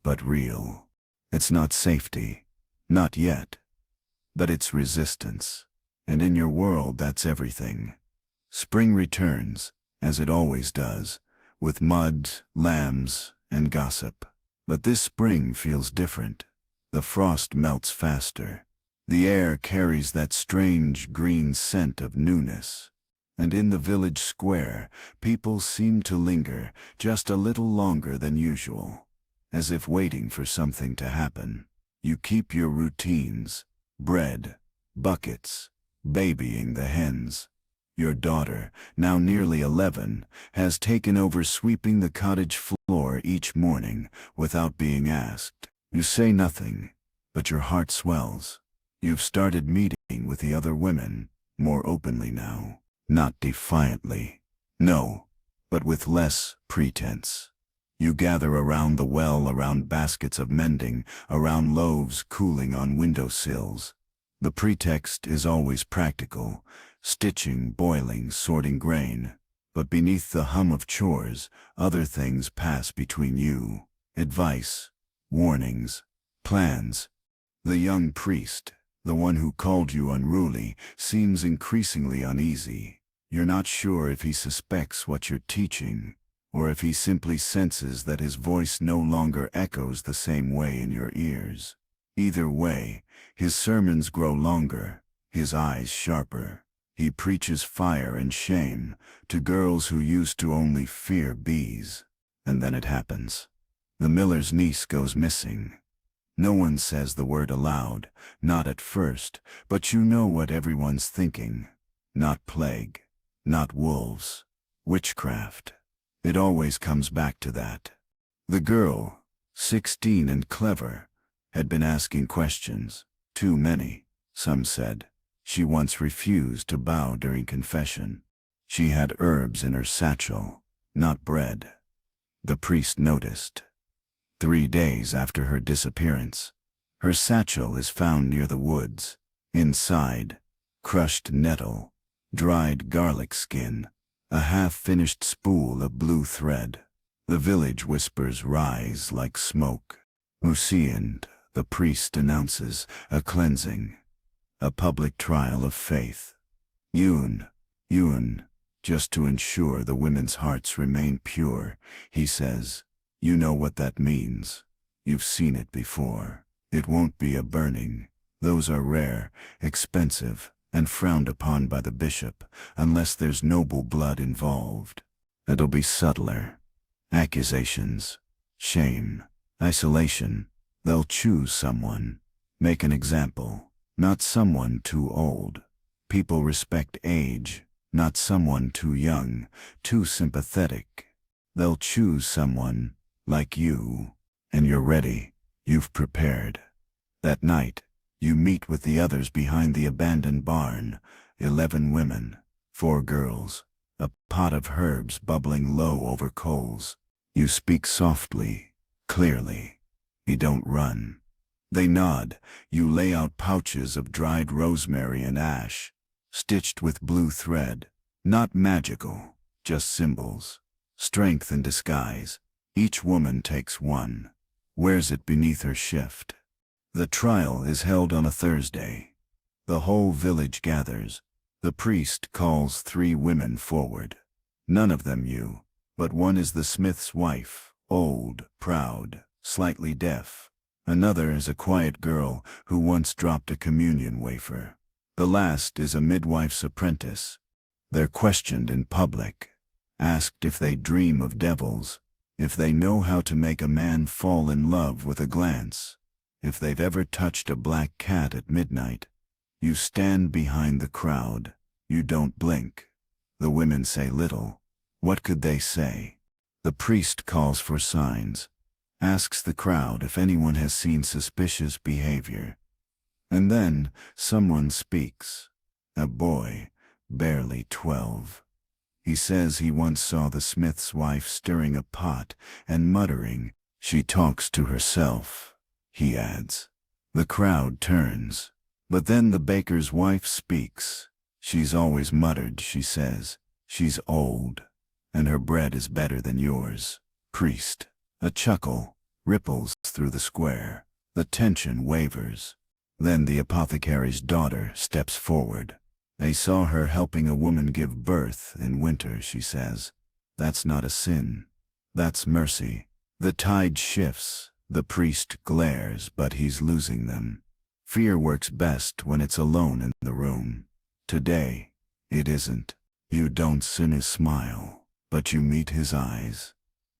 But real. It's not safety. Not yet. But it's resistance. And in your world, that's everything. Spring returns, as it always does, with mud, lambs, and gossip. But this spring feels different. The frost melts faster. The air carries that strange green scent of newness. And in the village square, people seem to linger just a little longer than usual, as if waiting for something to happen. You keep your routines, bread, buckets, babying the hens. Your daughter, now nearly 11, has taken over sweeping the cottage floor each morning without being asked. You say nothing, but your heart swells. You've started meeting with the other women, more openly now. Not defiantly. No, but with less pretense. You gather around the well, around baskets of mending, around loaves cooling on windowsills. The pretext is always practical. Stitching, boiling, sorting grain. But beneath the hum of chores, other things pass between you. Advice, warnings, plans. The young priest, the one who called you unruly, seems increasingly uneasy. You're not sure if he suspects what you're teaching, or if he simply senses that his voice no longer echoes the same way in your ears. Either way, his sermons grow longer, his eyes sharper. He preaches fire and shame to girls who used to only fear bees. And then it happens. The miller's niece goes missing. No one says the word aloud, not at first, but you know what everyone's thinking. Not plague, not wolves, witchcraft. It always comes back to that. The girl, 16 and clever, had been asking questions. Too many, some said. She once refused to bow during confession. She had herbs in her satchel, not bread. The priest noticed. 3 days after her disappearance, her satchel is found near the woods. Inside, crushed nettle, dried garlic skin, a half-finished spool of blue thread. The village whispers rise like smoke. Museand, the priest announces, a cleansing. A public trial of faith. Yun, just to ensure the women's hearts remain pure, he says. You know what that means. You've seen it before. It won't be a burning. Those are rare, expensive, and frowned upon by the bishop, unless there's noble blood involved. It'll be subtler. Accusations, shame, isolation. They'll choose someone, make an example. Not someone too old. People respect age, not someone too young, too sympathetic. They'll choose someone like you, and you're ready. You've prepared. That night, you meet with the others behind the abandoned barn. 11 women, 4 girls, a pot of herbs bubbling low over coals. You speak softly, clearly. You don't run. They nod. You lay out pouches of dried rosemary and ash, stitched with blue thread. Not magical, just symbols. Strength in disguise. Each woman takes one, wears it beneath her shift. The trial is held on a Thursday. The whole village gathers. The priest calls 3 women forward. None of them you, but one is the smith's wife, old, proud, slightly deaf. Another is a quiet girl who once dropped a communion wafer. The last is a midwife's apprentice. They're questioned in public, asked if they dream of devils, if they know how to make a man fall in love with a glance, if they've ever touched a black cat at midnight. You stand behind the crowd. You don't blink. The women say little. What could they say? The priest calls for signs. Asks the crowd if anyone has seen suspicious behavior. And then someone speaks. A boy, barely 12. He says he once saw the smith's wife stirring a pot and muttering, "She talks to herself," he adds. The crowd turns. But then the baker's wife speaks. "She's always muttered," she says. She's old, and her bread is better than yours. Priest. A chuckle ripples through the square. The tension wavers. Then the apothecary's daughter steps forward. They saw her helping a woman give birth in winter, she says. That's not a sin. That's mercy. The tide shifts. The priest glares, but he's losing them. Fear works best when it's alone in the room. Today, it isn't. You don't sin his smile, but you meet his eyes.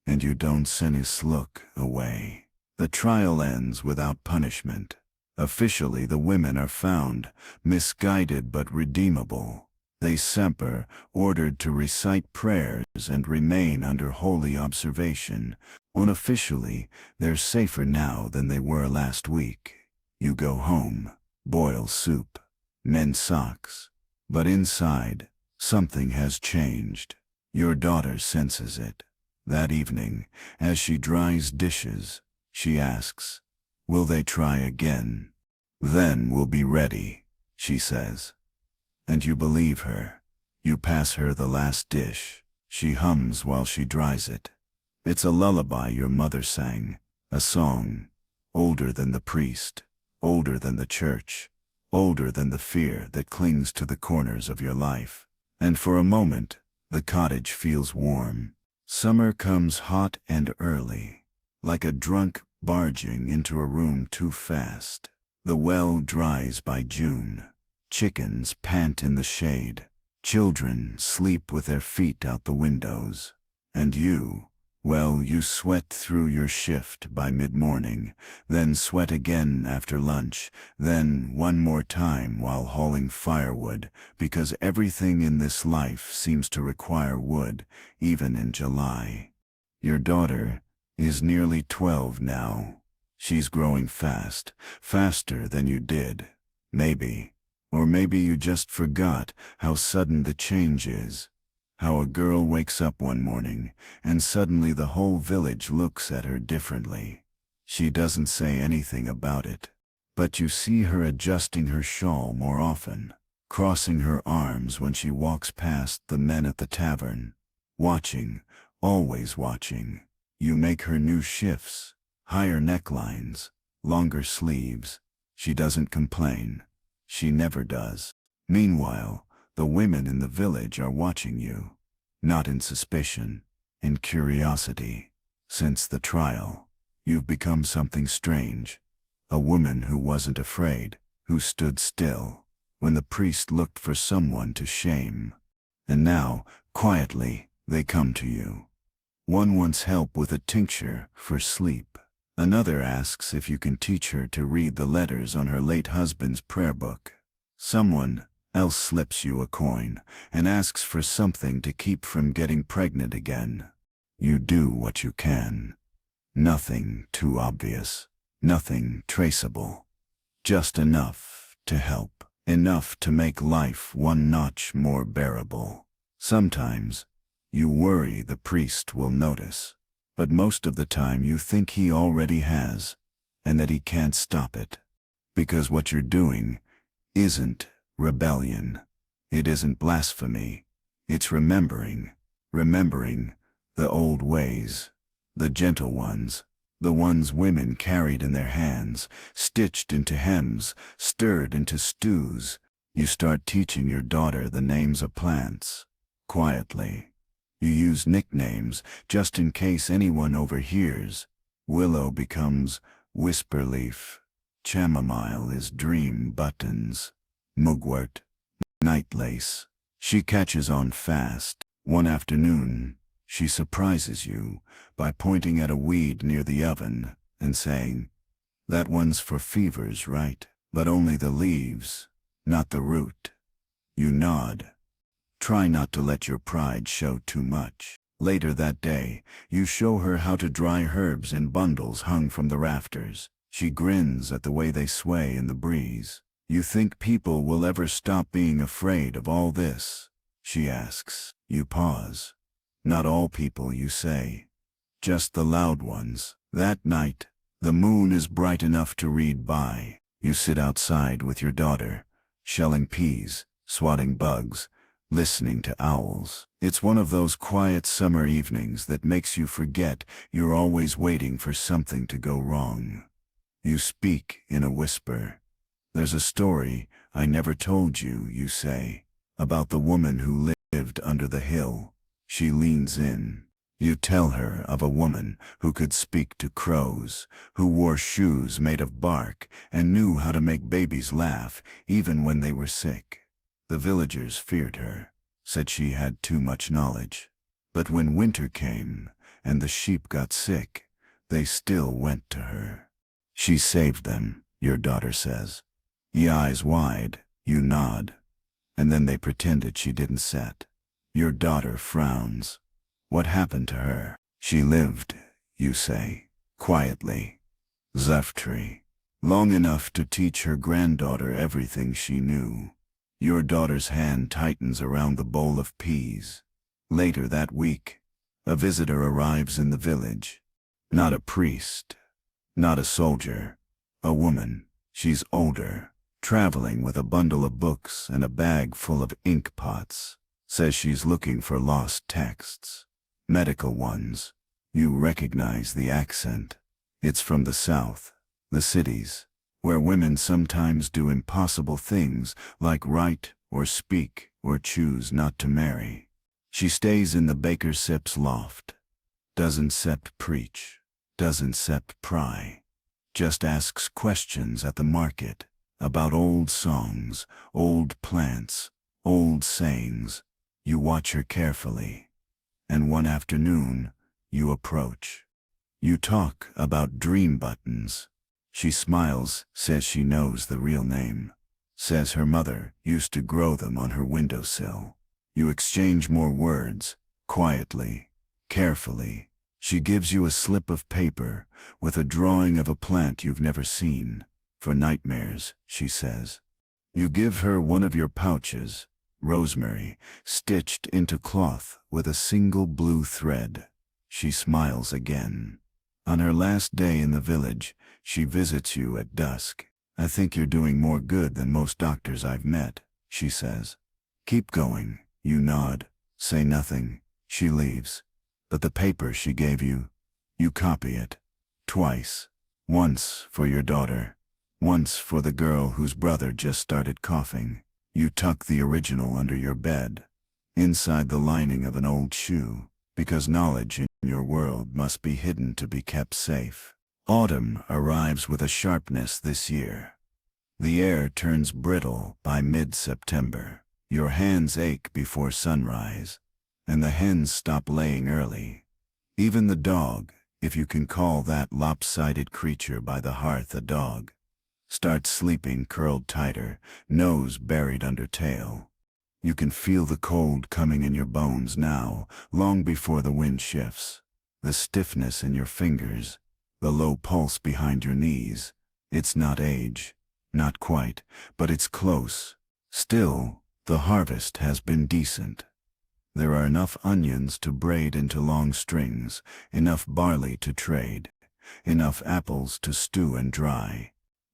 And you don't send his look away. The trial ends without punishment. Officially, the women are found, misguided but redeemable. They semper, ordered to recite prayers and remain under holy observation. Unofficially, they're safer now than they were last week. You go home, boil soup, mend socks. But inside, something has changed. Your daughter senses it. That evening, as she dries dishes, she asks, "Will they try again?" "Then we'll be ready," she says. And you believe her. You pass her the last dish. She hums while she dries it. It's a lullaby your mother sang, a song, older than the priest, older than the church, older than the fear that clings to the corners of your life. And for a moment, the cottage feels warm. Summer comes hot and early, like a drunk barging into a room too fast. The well dries by June. Chickens pant in the shade. Children sleep with their feet out the windows. And you, well, you sweat through your shift by mid-morning, then sweat again after lunch, then one more time while hauling firewood, because everything in this life seems to require wood, even in July. Your daughter is nearly 12 now. She's growing fast, faster than you did. Maybe. Or maybe you just forgot how sudden the change is. How a girl wakes up one morning, and suddenly the whole village looks at her differently. She doesn't say anything about it. But you see her adjusting her shawl more often, crossing her arms when she walks past the men at the tavern. Watching, always watching. You make her new shifts, higher necklines, longer sleeves. She doesn't complain. She never does. Meanwhile, the women in the village are watching you, not in suspicion, in curiosity. Since the trial, you've become something strange. A woman who wasn't afraid, who stood still, when the priest looked for someone to shame. And now, quietly, they come to you. One wants help with a tincture for sleep. Another asks if you can teach her to read the letters on her late husband's prayer book. Someone else slips you a coin and asks for something to keep from getting pregnant again. You do what you can. Nothing too obvious, nothing traceable. Just enough to help, enough to make life one notch more bearable. Sometimes, you worry the priest will notice, but most of the time you think he already has, and that he can't stop it. Because what you're doing isn't rebellion. It isn't blasphemy. It's remembering the old ways, the gentle ones, the ones women carried in their hands, stitched into hems, stirred into stews. You start teaching your daughter the names of plants, quietly. You use nicknames just in case anyone overhears. Willow becomes whisperleaf. Chamomile is dream buttons. Mugwort, night lace. She catches on fast. One afternoon, she surprises you by pointing at a weed near the oven and saying, "That one's for fevers, right? But only the leaves, not the root." You nod. Try not to let your pride show too much. Later that day, you show her how to dry herbs in bundles hung from the rafters. She grins at the way they sway in the breeze. "You think people will ever stop being afraid of all this?" she asks. You pause. "Not all people," you say. "Just the loud ones." That night, the moon is bright enough to read by. You sit outside with your daughter, shelling peas, swatting bugs, listening to owls. It's one of those quiet summer evenings that makes you forget you're always waiting for something to go wrong. You speak in a whisper. There's a story I never told you, you say, about the woman who lived under the hill. She leans in. You tell her of a woman who could speak to crows, who wore shoes made of bark, and knew how to make babies laugh even when they were sick. The villagers feared her, said she had too much knowledge. But when winter came and the sheep got sick, they still went to her. She saved them, your daughter says. Ye eyes wide, you nod. And then they pretended she didn't set. Your daughter frowns. What happened to her? She lived, you say, quietly. Zaftry. Long enough to teach her granddaughter everything she knew. Your daughter's hand tightens around the bowl of peas. Later that week, a visitor arrives in the village. Not a priest, not a soldier, a woman. She's older, traveling with a bundle of books and a bag full of ink pots. Says she's looking for lost texts, medical ones. You recognize the accent. It's from the South, the cities, where women sometimes do impossible things like write or speak or choose not to marry. She stays in the baker Sip's loft. Doesn't Sep preach, doesn't Sep pry. Just asks questions at the market about old songs, old plants, old sayings. You watch her carefully, and one afternoon you approach. You talk about dream buttons. She smiles, says she knows the real name. Says her mother used to grow them on her windowsill. You exchange more words, quietly, carefully. She gives you a slip of paper with a drawing of a plant you've never seen. For nightmares, she says. You give her one of your pouches, rosemary, stitched into cloth with a single blue thread. She smiles again. On her last day in the village, she visits you at dusk. I think you're doing more good than most doctors I've met, she says. Keep going, you nod, say nothing. She leaves. But the paper she gave you, you copy it. Twice. Once for your daughter. Once for the girl whose brother just started coughing. You tuck the original under your bed, inside the lining of an old shoe, because knowledge in your world must be hidden to be kept safe. Autumn arrives with a sharpness this year. The air turns brittle by mid-September. Your hands ache before sunrise, and the hens stop laying early. Even the dog, if you can call that lopsided creature by the hearth a dog, starts sleeping curled tighter, nose buried under tail. You can feel the cold coming in your bones now, long before the wind shifts. The stiffness in your fingers, the low pulse behind your knees. It's not age, not quite, but it's close. Still, the harvest has been decent. There are enough onions to braid into long strings, enough barley to trade, enough apples to stew and dry.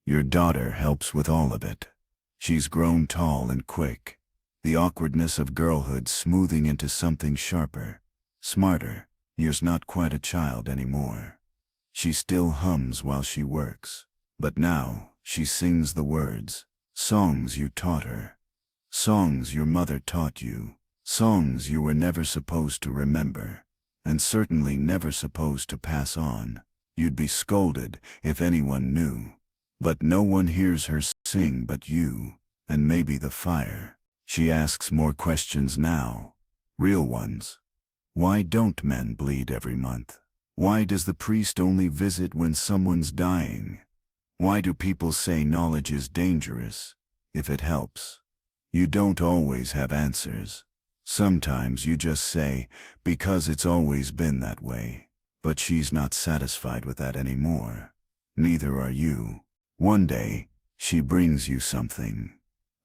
Your daughter helps with all of it. She's grown tall and quick, the awkwardness of girlhood smoothing into something sharper, smarter. You're not quite a child anymore. She still hums while she works, but now she sings the words, songs you taught her, songs your mother taught you, songs you were never supposed to remember, and certainly never supposed to pass on. You'd be scolded if anyone knew. But no one hears her sing but you, and maybe the fire. She asks more questions now, real ones. Why don't men bleed every month? Why does the priest only visit when someone's dying? Why do people say knowledge is dangerous, if it helps? You don't always have answers. Sometimes you just say, because it's always been that way. But she's not satisfied with that anymore. Neither are you. One day, she brings you something.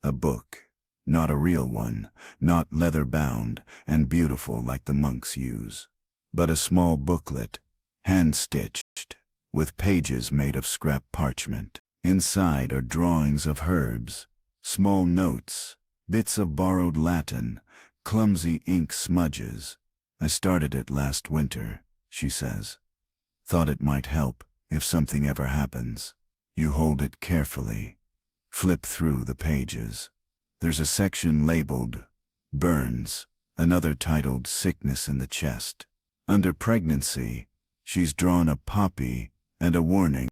A book. Not a real one, not leather-bound and beautiful like the monks use, but a small booklet, hand-stitched, with pages made of scrap parchment. Inside are drawings of herbs, small notes, Bits of borrowed Latin, clumsy ink smudges. I started it last winter, she says. Thought it might help if something ever happens. You hold it carefully. Flip through the pages. There's a section labeled Burns, another titled Sickness in the Chest. Under pregnancy, she's drawn a poppy and a warning,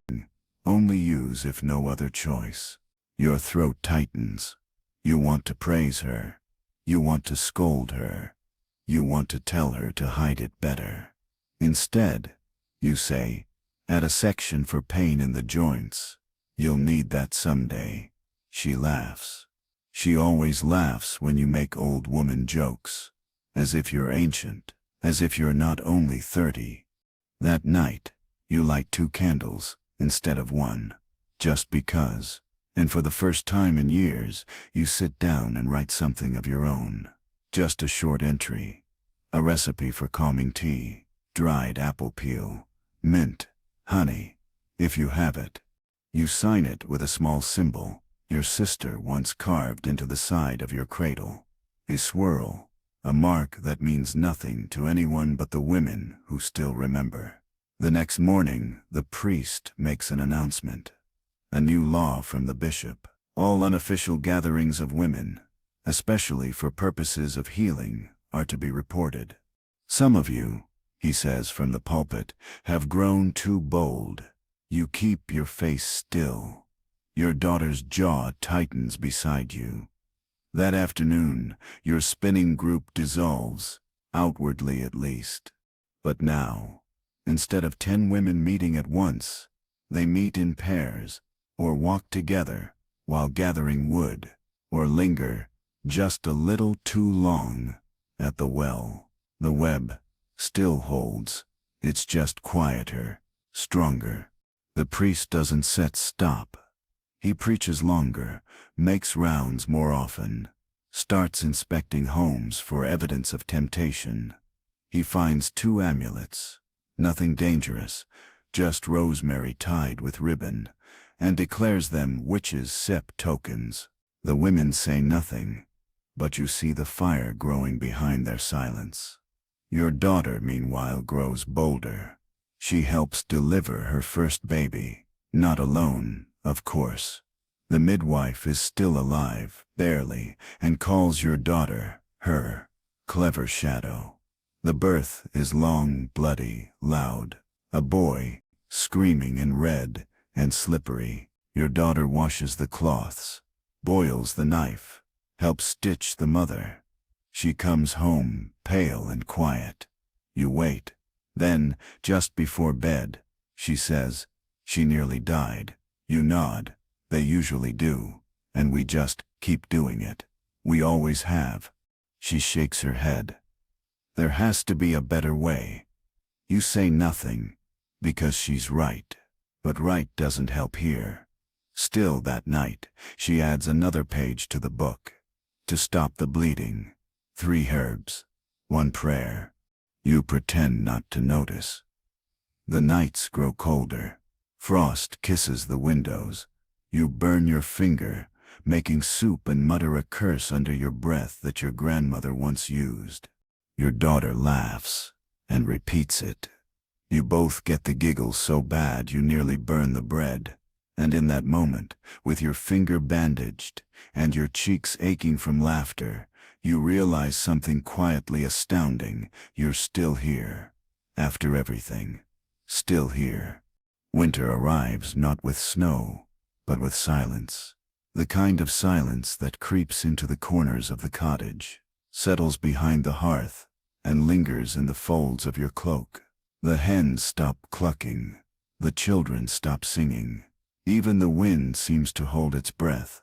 only use if no other choice. Your throat tightens. You want to praise her. You want to scold her. You want to tell her to hide it better. Instead, you say, add a section for pain in the joints. You'll need that someday. She laughs. She always laughs when you make old woman jokes, as if you're ancient, as if you're not only 30. That night, you light 2 candles instead of 1, just because. And for the first time in years, you sit down and write something of your own. Just a short entry. A recipe for calming tea, dried apple peel, mint, honey, if you have it. You sign it with a small symbol your sister once carved into the side of your cradle. A swirl, a mark that means nothing to anyone but the women who still remember. The next morning, the priest makes an announcement. A new law from the bishop. All unofficial gatherings of women, especially for purposes of healing, are to be reported. Some of you, he says from the pulpit, have grown too bold. You keep your face still. Your daughter's jaw tightens beside you. That afternoon, your spinning group dissolves, outwardly at least. But now, instead of 10 women meeting at once, they meet in pairs, or walk together while gathering wood, or linger just a little too long at the well. The web still holds. It's just quieter, stronger. The priest doesn't set stop. He preaches longer, makes rounds more often, starts inspecting homes for evidence of temptation. He finds 2 amulets, nothing dangerous, just rosemary tied with ribbon, and declares them witches' sep tokens. The women say nothing, but you see the fire growing behind their silence. Your daughter, meanwhile, grows bolder. She helps deliver her first baby, not alone, of course. The midwife is still alive, barely, and calls your daughter her clever shadow. The birth is long, bloody, loud. A boy, screaming and red and slippery. Your daughter washes the cloths, boils the knife, helps stitch the mother. She comes home, pale and quiet. You wait. Then, just before bed, she says, she nearly died. You nod. They usually do. And we just keep doing it. We always have. She shakes her head. There has to be a better way. You say nothing, because she's right. But right doesn't help here. Still that night, she adds another page to the book. To stop the bleeding. 3 herbs. 1 prayer. You pretend not to notice. The nights grow colder. Frost kisses the windows. You burn your finger, making soup and mutter a curse under your breath that your grandmother once used. Your daughter laughs and repeats it. You both get the giggles so bad you nearly burn the bread. And in that moment, with your finger bandaged and your cheeks aching from laughter, you realize something quietly astounding. You're still here. After everything. Still here. Winter arrives not with snow, but with silence. The kind of silence that creeps into the corners of the cottage, settles behind the hearth, and lingers in the folds of your cloak. The hens stop clucking. The children stop singing. Even the wind seems to hold its breath.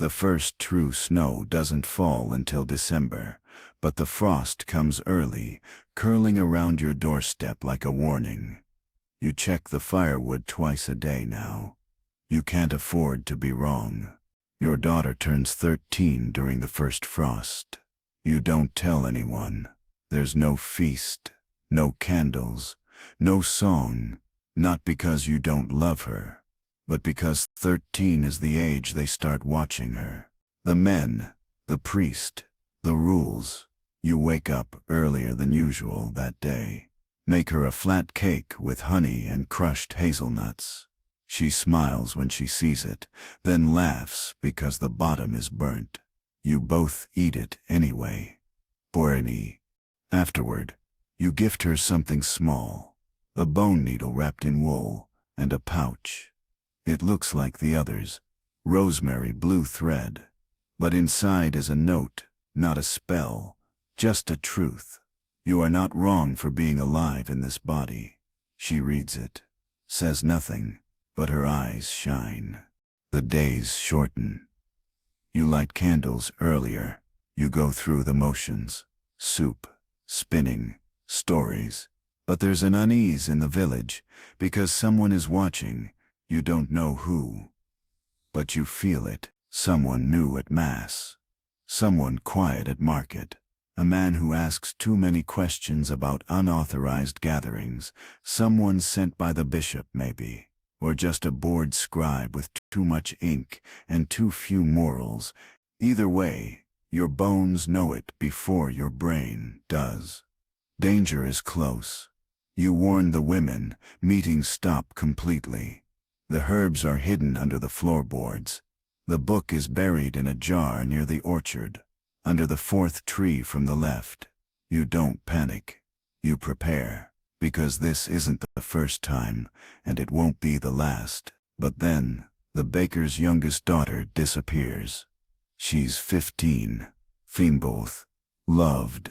The first true snow doesn't fall until December, but the frost comes early, curling around your doorstep like a warning. You check the firewood twice a day now. You can't afford to be wrong. Your daughter turns 13 during the first frost. You don't tell anyone. There's no feast, no candles, no song, not because you don't love her, but because 13 is the age they start watching her. The men, The priest, the rules. You wake up earlier than usual that day. Make her a flat cake with honey and crushed hazelnuts. She smiles when she sees it, then laughs because the bottom is burnt. You both eat it anyway. Porni. Afterward, you gift her something small, a bone needle wrapped in wool, and a pouch. It looks like the others, rosemary blue thread, but inside is a note, not a spell, just a truth. You are not wrong for being alive in this body. She reads it, says nothing, but her eyes shine. The days shorten. You light candles earlier. You go through the motions. Soup, spinning, stories. But there's an unease in the village, because someone is watching. You don't know who. But you feel it. Someone new at Mass. Someone quiet at market. A man who asks too many questions about unauthorized gatherings. Someone sent by the bishop, maybe. Or just a bored scribe with too much ink and too few morals. Either way, your bones know it before your brain does. Danger is close. You warn the women, meetings stop completely. The herbs are hidden under the floorboards. The book is buried in a jar near the orchard, under the fourth tree from the left. You don't panic. You prepare, because this isn't the first time, and it won't be the last. But then, the baker's youngest daughter disappears. She's 15, femboth, loved,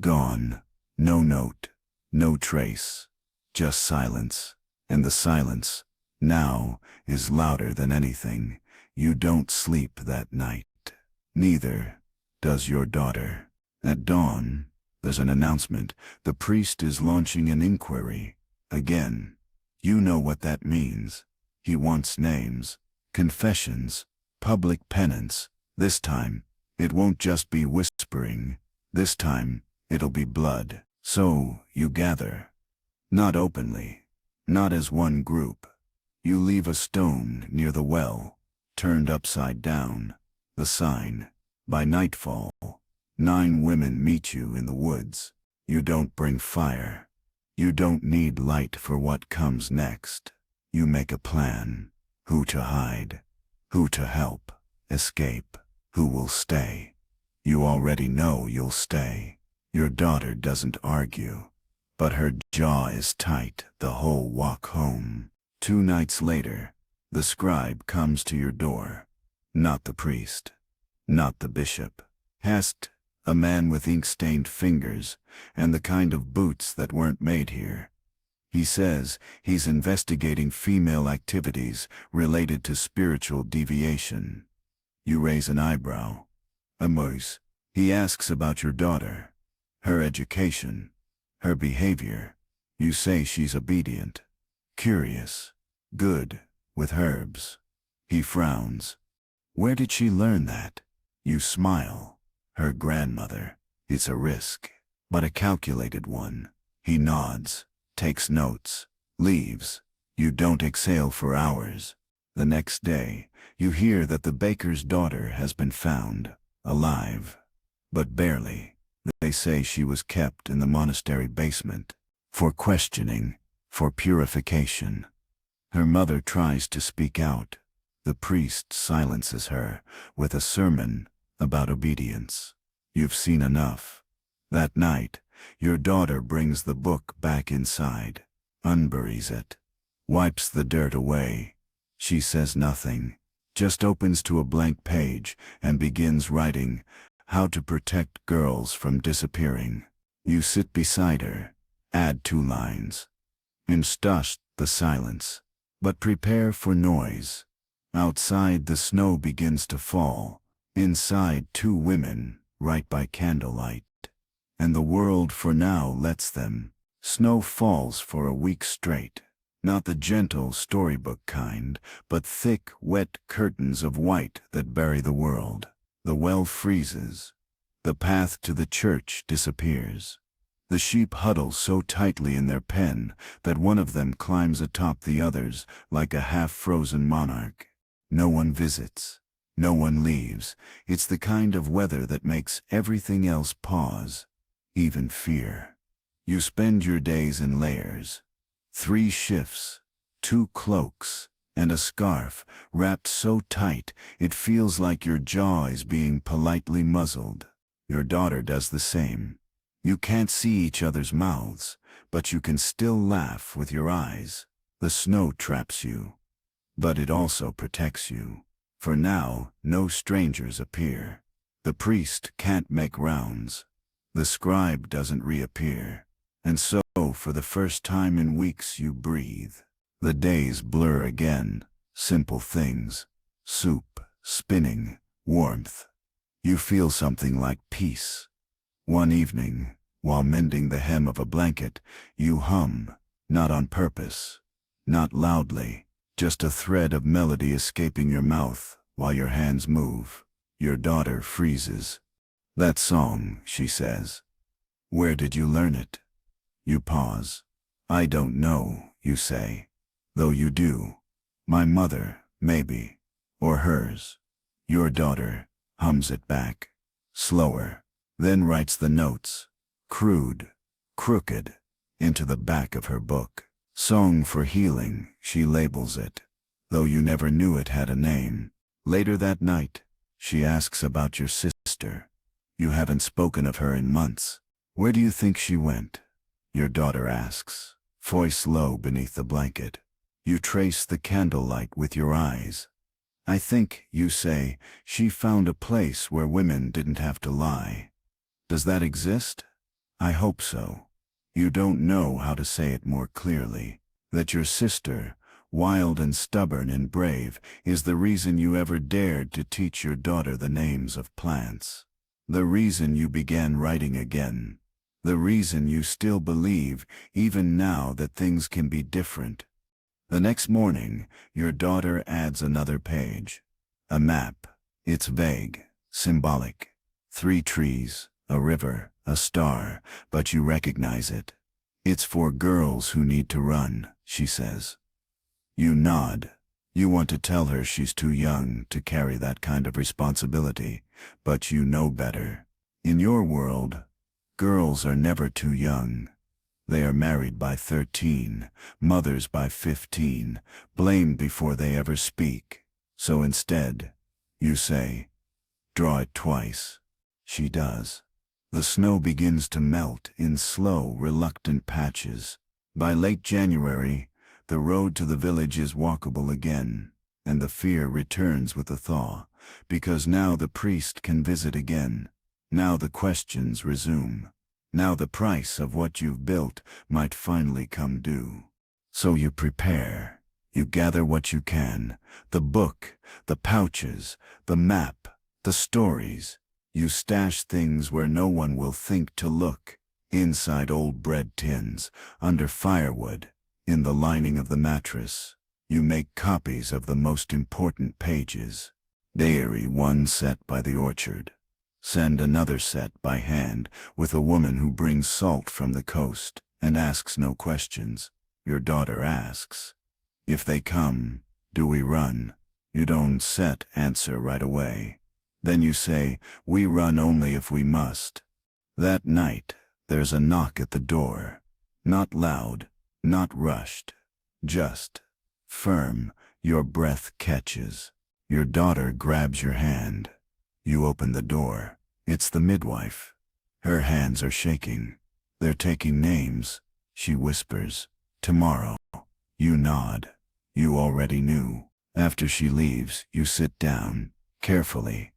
gone, no note, no trace, just silence. And the silence, now, is louder than anything. You don't sleep that night. Neither does your daughter. At dawn, there's an announcement. The priest is launching an inquiry. Again. You know what that means. He wants names, confessions, public penance. This time, it won't just be whispering. This time, it'll be blood. So, you gather. Not openly. Not as one group. You leave a stone near the well, turned upside down. The sign. By nightfall, 9 women meet you in the woods. You don't bring fire. You don't need light for what comes next. You make a plan. Who to hide. Who to help. Escape. Who will stay. You already know you'll stay. Your daughter doesn't argue, but her jaw is tight the whole walk home. 2 nights later, the scribe comes to your door. Not the priest. Not the bishop. Hast, a man with ink-stained fingers and the kind of boots that weren't made here. He says he's investigating female activities related to spiritual deviation. You raise an eyebrow. A mouse. He asks about your daughter, her education, her behavior. You say she's obedient, curious, good, with herbs. He frowns. Where did she learn that? You smile. Her grandmother. It's a risk, but a calculated one. He nods, takes notes, leaves. You don't exhale for hours. The next day, you hear that the baker's daughter has been found, alive. But barely. They say she was kept in the monastery basement. For questioning, for purification. Her mother tries to speak out. The priest silences her with a sermon about obedience. You've seen enough. That night, your daughter brings the book back inside, unburies it, wipes the dirt away. She says nothing, just opens to a blank page and begins writing, how to protect girls from disappearing. You sit beside her, add 2 lines. Instash the silence, but prepare for noise. Outside the snow begins to fall. Inside 2 women, right by candlelight. And the world for now lets them. Snow falls for a week straight. Not the gentle storybook kind, but thick, wet curtains of white that bury the world. The well freezes. The path to the church disappears. The sheep huddle so tightly in their pen that one of them climbs atop the others like a half-frozen monarch. No one visits. No one leaves. It's the kind of weather that makes everything else pause, even fear. You spend your days in layers. 3 shifts, 2 cloaks, and a scarf wrapped so tight it feels like your jaw is being politely muzzled. Your daughter does the same. You can't see each other's mouths, but you can still laugh with your eyes. The snow traps you, but it also protects you. For now, no strangers appear. The priest can't make rounds. The scribe doesn't reappear. And so, for the first time in weeks, you breathe. The days blur again. Simple things. Soup, spinning, warmth. You feel something like peace. One evening, while mending the hem of a blanket, you hum, not on purpose, not loudly, just a thread of melody escaping your mouth while your hands move. Your daughter freezes. "That song," she says. "Where did you learn it?" You pause. "I don't know," you say. Though you do. "My mother, maybe. Or hers." Your daughter hums it back, slower, then writes the notes, crude, crooked, into the back of her book. "Song for Healing," she labels it, though you never knew it had a name. Later that night, she asks about your sister. You haven't spoken of her in months. "Where do you think she went?" Your daughter asks, voice low beneath the blanket. You trace the candlelight with your eyes. "I think," you say, "she found a place where women didn't have to lie." Does that exist? I hope so. You don't know how to say it more clearly. That your sister, wild and stubborn and brave, is the reason you ever dared to teach your daughter the names of plants. The reason you began writing again. The reason you still believe, even now, that things can be different. The next morning, your daughter adds another page. A map. It's vague, symbolic. 3 trees, a river, a star, but you recognize it. "It's for girls who need to run," she says. You nod. You want to tell her she's too young to carry that kind of responsibility, but you know better. In your world, girls are never too young. They are married by 13, mothers by 15, blamed before they ever speak. So instead, you say, "Draw it twice." She does. The snow begins to melt in slow, reluctant patches. By late January, the road to the village is walkable again, and the fear returns with the thaw, because now the priest can visit again. Now the questions resume. Now the price of what you've built might finally come due. So you prepare. You gather what you can. The book, the pouches, the map, the stories. You stash things where no one will think to look. Inside old bread tins, under firewood, in the lining of the mattress. You make copies of the most important pages. Diary 1 set by the orchard. Send another set by hand with a woman who brings salt from the coast and asks no questions. Your daughter asks, "If they come, do we run?" You don't answer right away. Then you say, "We run only if we must." That night, there's a knock at the door. Not loud, not rushed. Just firm. Your breath catches. Your daughter grabs your hand. You open the door. It's the midwife. Her hands are shaking. "They're taking names," she whispers. "Tomorrow." You nod. You already knew. After she leaves, you sit down, carefully,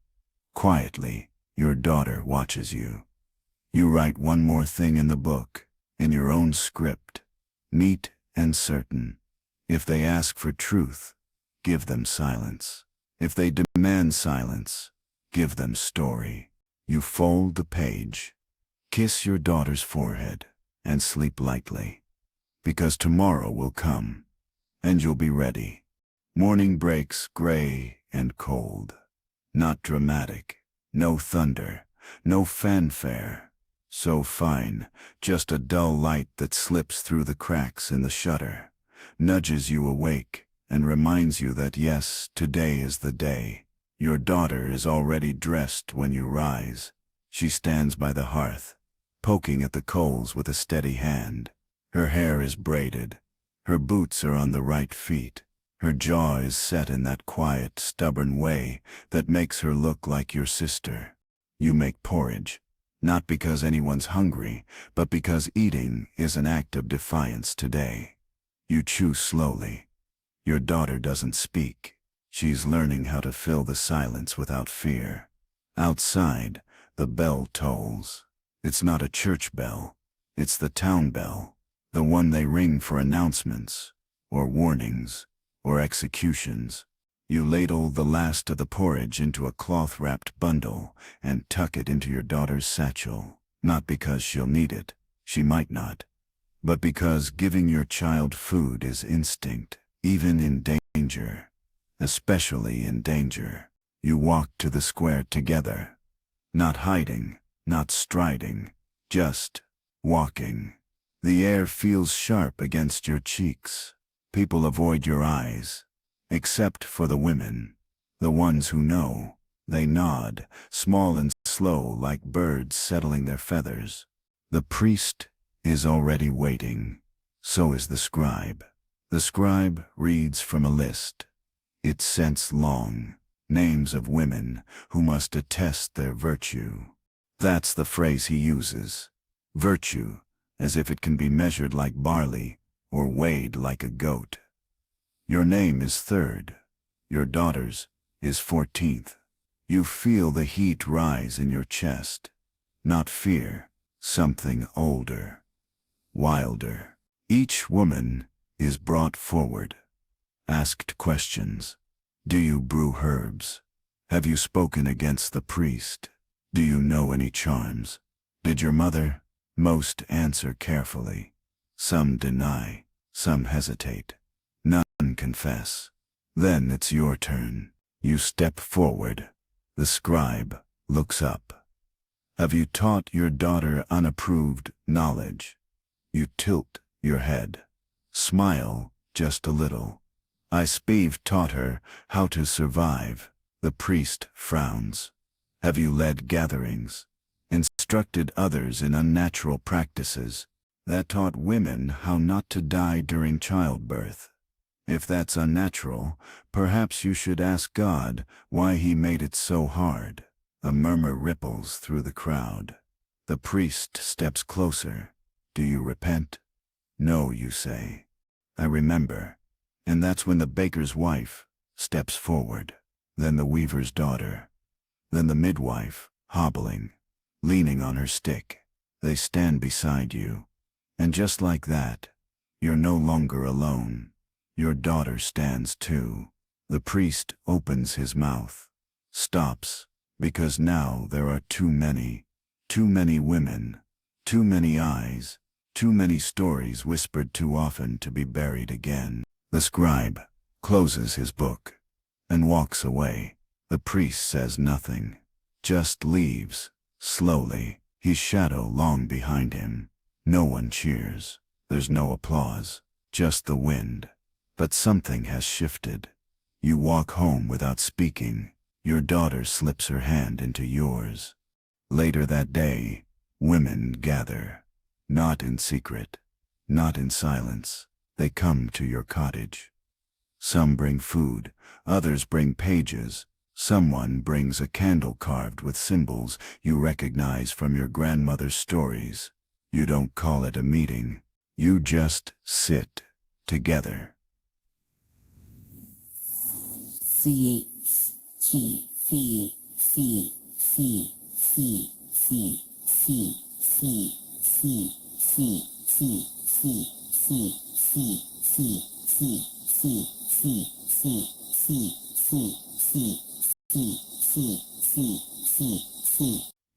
quietly. Your daughter watches you. You write one more thing in the book, in your own script, neat and certain. If they ask for truth, give them silence. If they demand silence, give them story. You fold the page, kiss your daughter's forehead, and sleep lightly. Because tomorrow will come, and you'll be ready. Morning breaks gray and cold. Not dramatic, no thunder, no fanfare. So fine, just a dull light that slips through the cracks in the shutter, nudges you awake, and reminds you that yes, today is the day. Your daughter is already dressed when you rise. She stands by the hearth, poking at the coals with a steady hand. Her hair is braided. Her boots are on the right feet. Her jaw is set in that quiet, stubborn way that makes her look like your sister. You make porridge, not because anyone's hungry, but because eating is an act of defiance today. You chew slowly. Your daughter doesn't speak. She's learning how to fill the silence without fear. Outside, the bell tolls. It's not a church bell. It's the town bell, the one they ring for announcements, or warnings, or executions. You ladle the last of the porridge into a cloth-wrapped bundle and tuck it into your daughter's satchel, not because she'll need it, she might not, but because giving your child food is instinct, even in danger, especially in danger. You walk to the square together, not hiding, not striding, just walking. The air feels sharp against your cheeks. People avoid your eyes, except for the women, the ones who know. They nod, small and slow like birds settling their feathers. The priest is already waiting. So is the scribe. The scribe reads from a list. It's cents long, names of women who must attest their virtue. That's the phrase he uses. Virtue, as if it can be measured like barley or weighed like a goat. Your name is third. Your daughter's is 14th. You feel the heat rise in your chest. Not fear, something older, wilder. Each woman is brought forward. Asked questions. Do you brew herbs? Have you spoken against the priest? Do you know any charms? Did your mother? Most answer carefully. Some deny, some hesitate. None confess. Then it's your turn. You step forward. The scribe looks up. Have you taught your daughter unapproved knowledge? You tilt your head. Smile just a little. I've taught her how to survive. The priest frowns. Have you led gatherings? Instructed others in unnatural practices that taught women how not to die during childbirth? If that's unnatural, perhaps you should ask God why he made it so hard. A murmur ripples through the crowd. The priest steps closer. Do you repent? No, you say. I remember. And that's when the baker's wife steps forward. Then the weaver's daughter. Then the midwife, hobbling, leaning on her stick. They stand beside you. And just like that, you're no longer alone. Your daughter stands too. The priest opens his mouth. Stops, because now there are too many women, too many eyes, too many stories whispered too often to be buried again. The scribe closes his book and walks away. The priest says nothing, just leaves, slowly, his shadow long behind him. No one cheers. There's no applause, just the wind. But something has shifted. You walk home without speaking. Your daughter slips her hand into yours. Later that day, women gather. Not in secret, not in silence. They come to your cottage. Some bring food, others bring pages. Someone brings a candle carved with symbols you recognize from your grandmother's stories. You don't call it a meeting. You just sit together.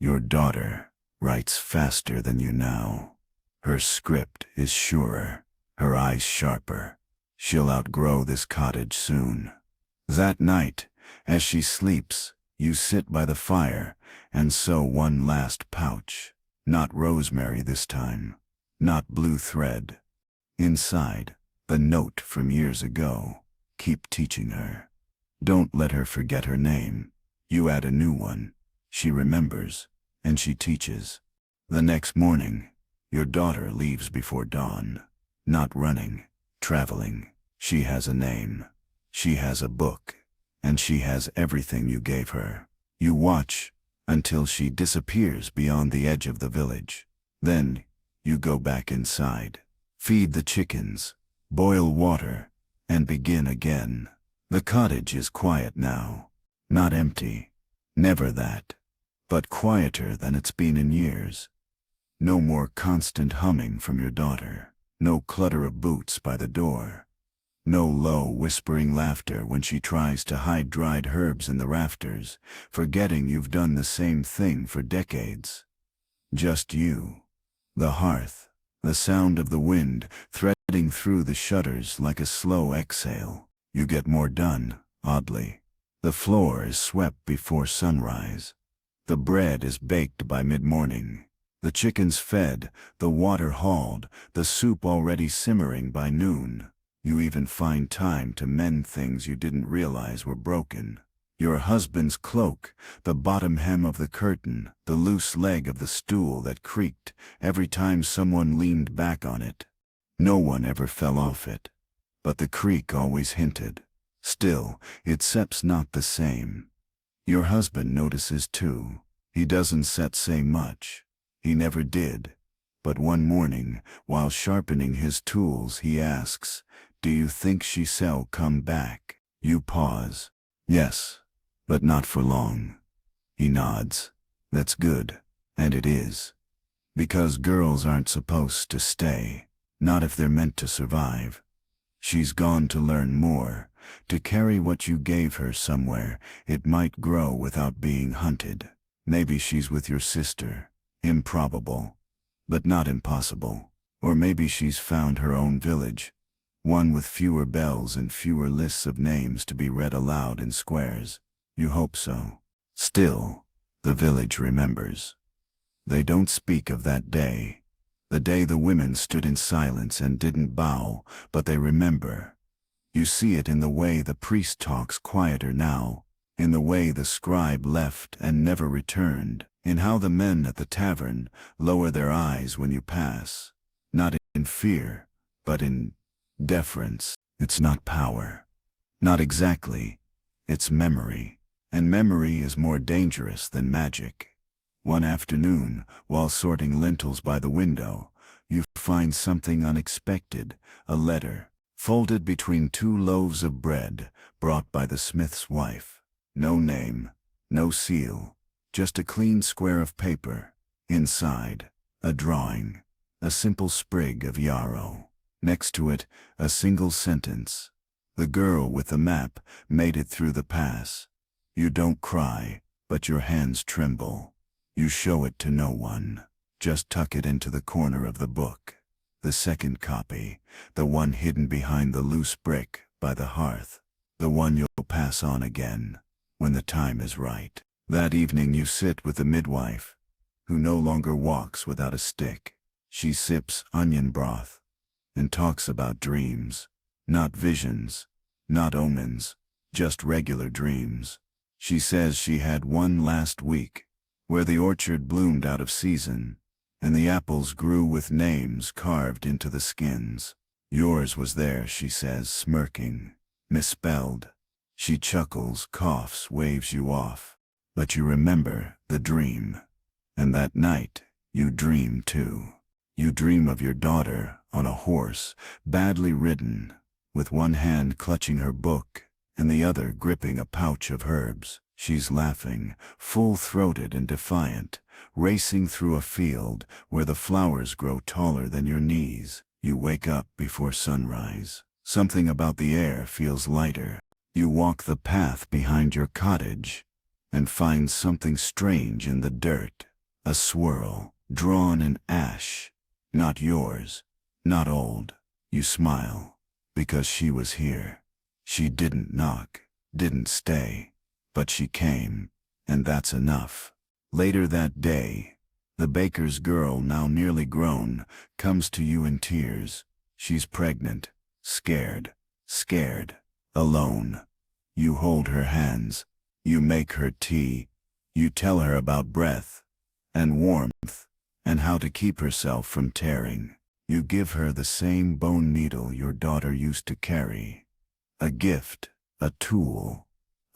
Your daughter writes faster than you now. Her script is surer, her eyes sharper. She'll outgrow this cottage soon. That night, as she sleeps, you sit by the fire and sew one last pouch. Not rosemary this time, not blue thread. Inside, the note from years ago. Keep teaching her. Don't let her forget her name. You add a new one. She remembers, and she teaches. The next morning, your daughter leaves before dawn. Not running, traveling. She has a name. She has a book. And she has everything you gave her. You watch until she disappears beyond the edge of the village. Then, you go back inside. Feed the chickens, boil water, and begin again. The cottage is quiet now. Not empty. Never that. But quieter than it's been in years. No more constant humming from your daughter. No clutter of boots by the door. No low, whispering laughter when she tries to hide dried herbs in the rafters, forgetting you've done the same thing for decades. Just you. The hearth. The sound of the wind threading through the shutters like a slow exhale. You get more done, oddly. The floor is swept before sunrise. The bread is baked by mid-morning. The chickens fed, the water hauled, the soup already simmering by noon. You even find time to mend things you didn't realize were broken. Your husband's cloak, the bottom hem of the curtain, the loose leg of the stool that creaked every time someone leaned back on it. No one ever fell off it. But the creak always hinted. Still, its set's not the same. Your husband notices too. He doesn't say much. He never did. But one morning, while sharpening his tools, he asks, "Do you think she shall come back?" You pause. "Yes, but not for long." He nods. "That's good." And it is. Because girls aren't supposed to stay. Not if they're meant to survive. She's gone to learn more, to carry what you gave her somewhere it might grow without being hunted. Maybe she's with your sister. Improbable. But not impossible. Or maybe she's found her own village. One with fewer bells and fewer lists of names to be read aloud in squares. You hope so. Still, the village remembers. They don't speak of that day. The day the women stood in silence and didn't bow, but they remember. You see it in the way the priest talks quieter now, in the way the scribe left and never returned, in how the men at the tavern lower their eyes when you pass. Not in fear, but in deference. It's not power. Not exactly. It's memory. And memory is more dangerous than magic. One afternoon, while sorting lentils by the window, you find something unexpected, a letter, folded between 2 loaves of bread, brought by the smith's wife. No name, no seal, just a clean square of paper. Inside, a drawing, a simple sprig of yarrow. Next to it, a single sentence. The girl with the map made it through the pass. You don't cry, but your hands tremble. You show it to no one. Just tuck it into the corner of the book. The second copy, the one hidden behind the loose brick by the hearth. The one you'll pass on again, when the time is right. That evening you sit with the midwife, who no longer walks without a stick. She sips onion broth, and talks about dreams. Not visions, not omens, just regular dreams. She says she had one last week, where the orchard bloomed out of season, and the apples grew with names carved into the skins. Yours was there, she says, smirking, misspelled. She chuckles, coughs, waves you off. But you remember the dream. And that night, you dream too. You dream of your daughter on a horse, badly ridden, with one hand clutching her book and the other gripping a pouch of herbs. She's laughing, full-throated and defiant, racing through a field where the flowers grow taller than your knees. You wake up before sunrise. Something about the air feels lighter. You walk the path behind your cottage and find something strange in the dirt. A swirl, drawn in ash. Not yours, not old. You smile, because she was here. She didn't knock, didn't stay, but she came, and that's enough. Later that day, the baker's girl, now nearly grown, comes to you in tears. She's pregnant, scared, alone. You hold her hands. You make her tea. You tell her about breath and warmth and how to keep herself from tearing. You give her the same bone needle your daughter used to carry. A gift, a tool,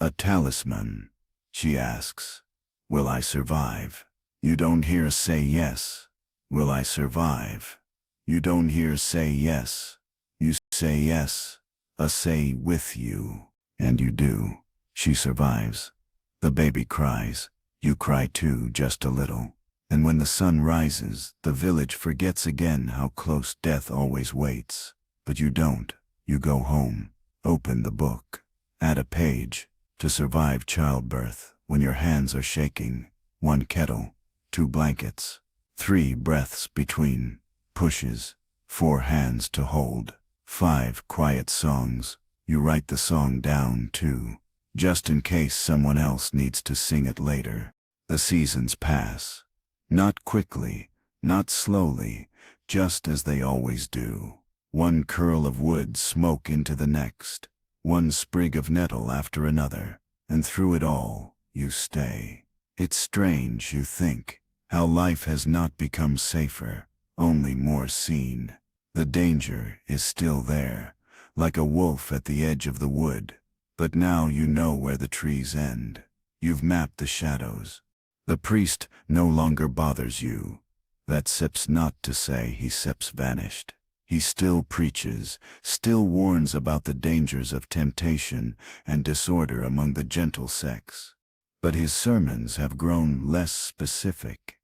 a talisman. She asks, "Will I survive?" You don't hear say yes. Will I survive? You don't hear say yes. You say yes. A say with you. And you do. She survives. The baby cries. You cry too, just a little. And when the sun rises, the village forgets again how close death always waits. But you don't. You go home. Open the book. Add a page. To survive childbirth, when your hands are shaking. 1 kettle, 2 blankets, 3 breaths between, pushes, 4 hands to hold, 5 quiet songs. You write the song down too, just in case someone else needs to sing it later. The seasons pass. Not quickly, not slowly, just as they always do. 1 curl of wood smoke into the next, 1 sprig of nettle after another, and through it all, you stay. It's strange, you think, how life has not become safer, only more seen. The danger is still there, like a wolf at the edge of the wood, but now you know where the trees end. You've mapped the shadows. The priest no longer bothers you. That sips not to say he sips vanished. He still preaches, still warns about the dangers of temptation and disorder among the gentle sex. But his sermons have grown less specific,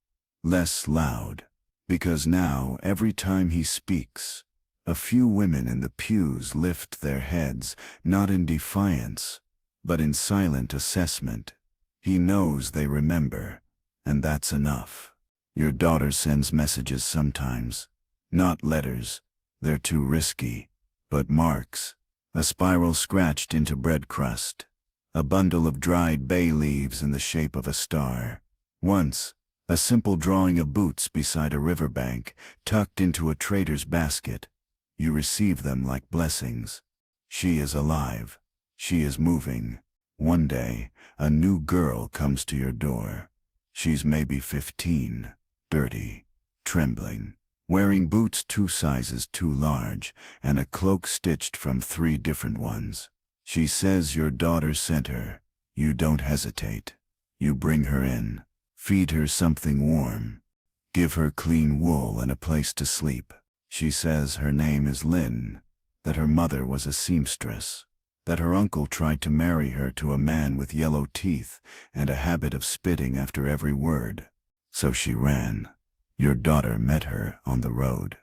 less loud, because now every time he speaks, a few women in the pews lift their heads, not in defiance, but in silent assessment. He knows they remember, and that's enough. Your daughter sends messages sometimes, not letters, they're too risky, but marks, a spiral scratched into bread crust, a bundle of dried bay leaves in the shape of a star. Once, a simple drawing of boots beside a riverbank, tucked into a trader's basket. You receive them like blessings. She is alive. She is moving. One day, a new girl comes to your door. She's maybe 15, dirty, trembling, wearing boots 2 sizes too large, and a cloak stitched from 3 different ones. She says your daughter sent her. You don't hesitate. You bring her in, feed her something warm, give her clean wool and a place to sleep. She says her name is Lynn, that her mother was a seamstress, that her uncle tried to marry her to a man with yellow teeth and a habit of spitting after every word. So she ran. Your daughter met her on the road,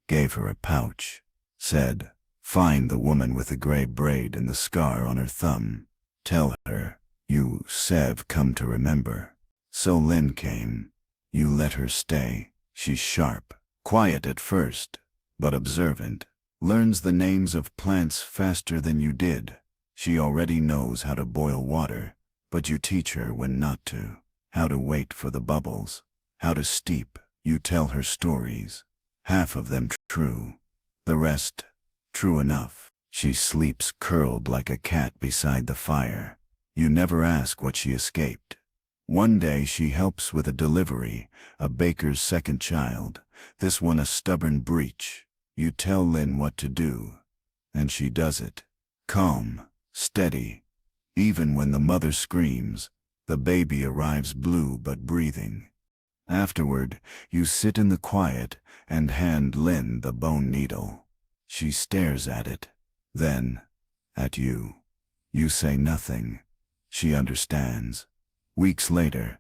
gave her a pouch, said, "Find the woman with the gray braid and the scar on her thumb. Tell her, you, Sev, come to remember." So Lynn came. You let her stay. She's sharp, quiet at first, but observant. Learns the names of plants faster than you did. She already knows how to boil water, but you teach her when not to, how to wait for the bubbles, how to steep. You tell her stories, half of them true, the rest true enough. She sleeps curled like a cat beside the fire. You never ask what she escaped. One day she helps with a delivery, a baker's second child, this one a stubborn breech. You tell Lynn what to do, and she does it. Calm, steady. Even when the mother screams, the baby arrives blue but breathing. Afterward, you sit in the quiet and hand Lynn the bone needle. She stares at it, then at you. You say nothing. She understands. Weeks later,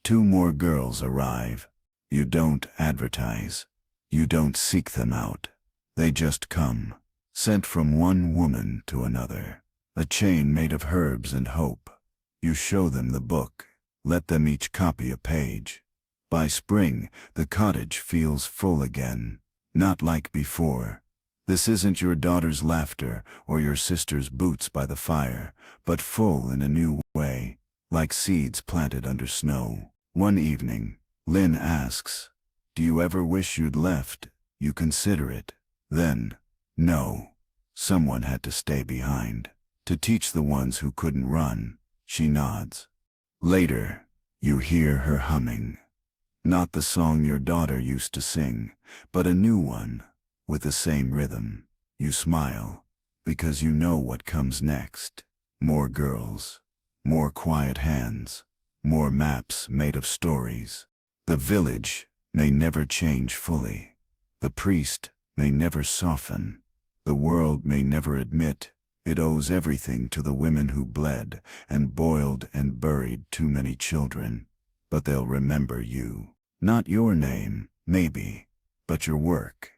2 more girls arrive. You don't advertise. You don't seek them out. They just come, sent from one woman to another. A chain made of herbs and hope. You show them the book. Let them each copy a page. By spring, the cottage feels full again, not like before. This isn't your daughter's laughter or your sister's boots by the fire, but full in a new way, like seeds planted under snow. One evening, Lynn asks, "Do you ever wish you'd left?" You consider it. Then, no. Someone had to stay behind. To teach the ones who couldn't run, she nods. Later, you hear her humming. Not the song your daughter used to sing, but a new one, with the same rhythm. You smile, because you know what comes next. More girls, more quiet hands, more maps made of stories. The village may never change fully. The priest may never soften. The world may never admit it owes everything to the women who bled and boiled and buried too many children. But they'll remember you. Not your name, maybe, but your work,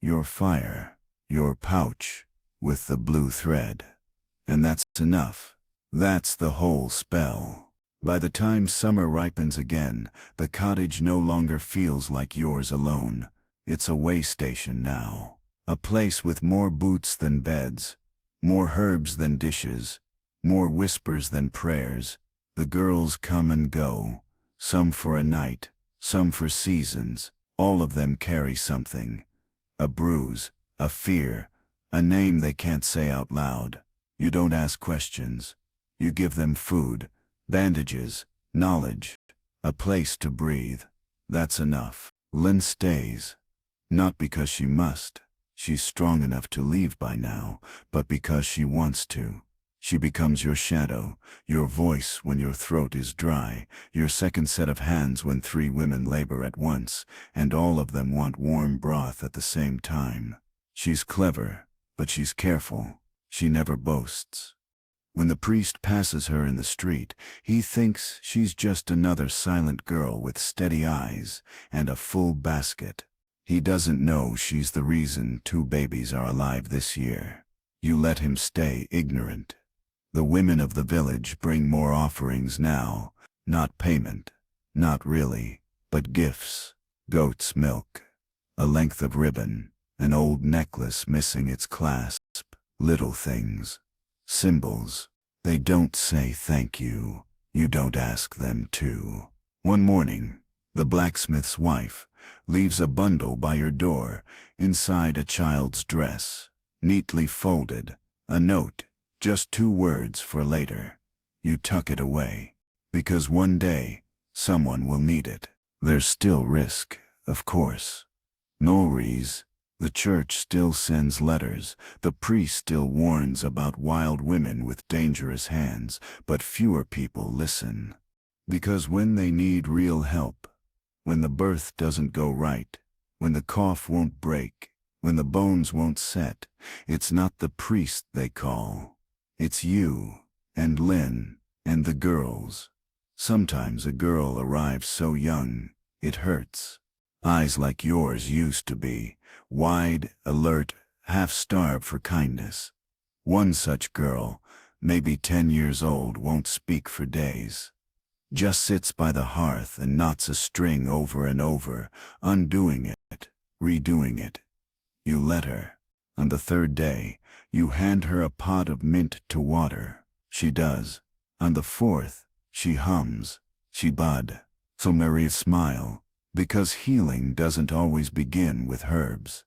your fire, your pouch with the blue thread. And that's enough. That's the whole spell. By the time summer ripens again, the cottage no longer feels like yours alone. It's a way station now. A place with more boots than beds, more herbs than dishes, more whispers than prayers. The girls come and go, some for a night, some for seasons. All of them carry something. A bruise, a fear, a name they can't say out loud. You don't ask questions. You give them food, bandages, knowledge, a place to breathe. That's enough. Lynn stays. Not because she must. She's strong enough to leave by now, but because she wants to. She becomes your shadow, your voice when your throat is dry, your second set of hands when 3 women labor at once, and all of them want warm broth at the same time. She's clever, but she's careful. She never boasts. When the priest passes her in the street, he thinks she's just another silent girl with steady eyes and a full basket. He doesn't know she's the reason 2 babies are alive this year. You let him stay ignorant. The women of the village bring more offerings now, not payment, not really, but gifts. Goat's milk, a length of ribbon, an old necklace missing its clasp, little things, symbols. They don't say thank you. You don't ask them to. One morning, the blacksmith's wife leaves a bundle by your door, inside a child's dress, neatly folded, a note, just 2 words for later. You tuck it away, because one day, someone will need it. There's still risk, of course. Norries, the church still sends letters, the priest still warns about wild women with dangerous hands, but fewer people listen. Because when they need real help, when the birth doesn't go right, when the cough won't break, when the bones won't set, it's not the priest they call. It's you, and Lynn, and the girls. Sometimes a girl arrives so young, it hurts. Eyes like yours used to be, wide, alert, half-starved for kindness. One such girl, maybe 10 years old, won't speak for days. Just sits by the hearth and knots a string over and over, undoing it, redoing it. You let her. On the 3rd day, you hand her a pot of mint to water. She does. On the 4th, she hums. She bud. So Maria smile, because healing doesn't always begin with herbs.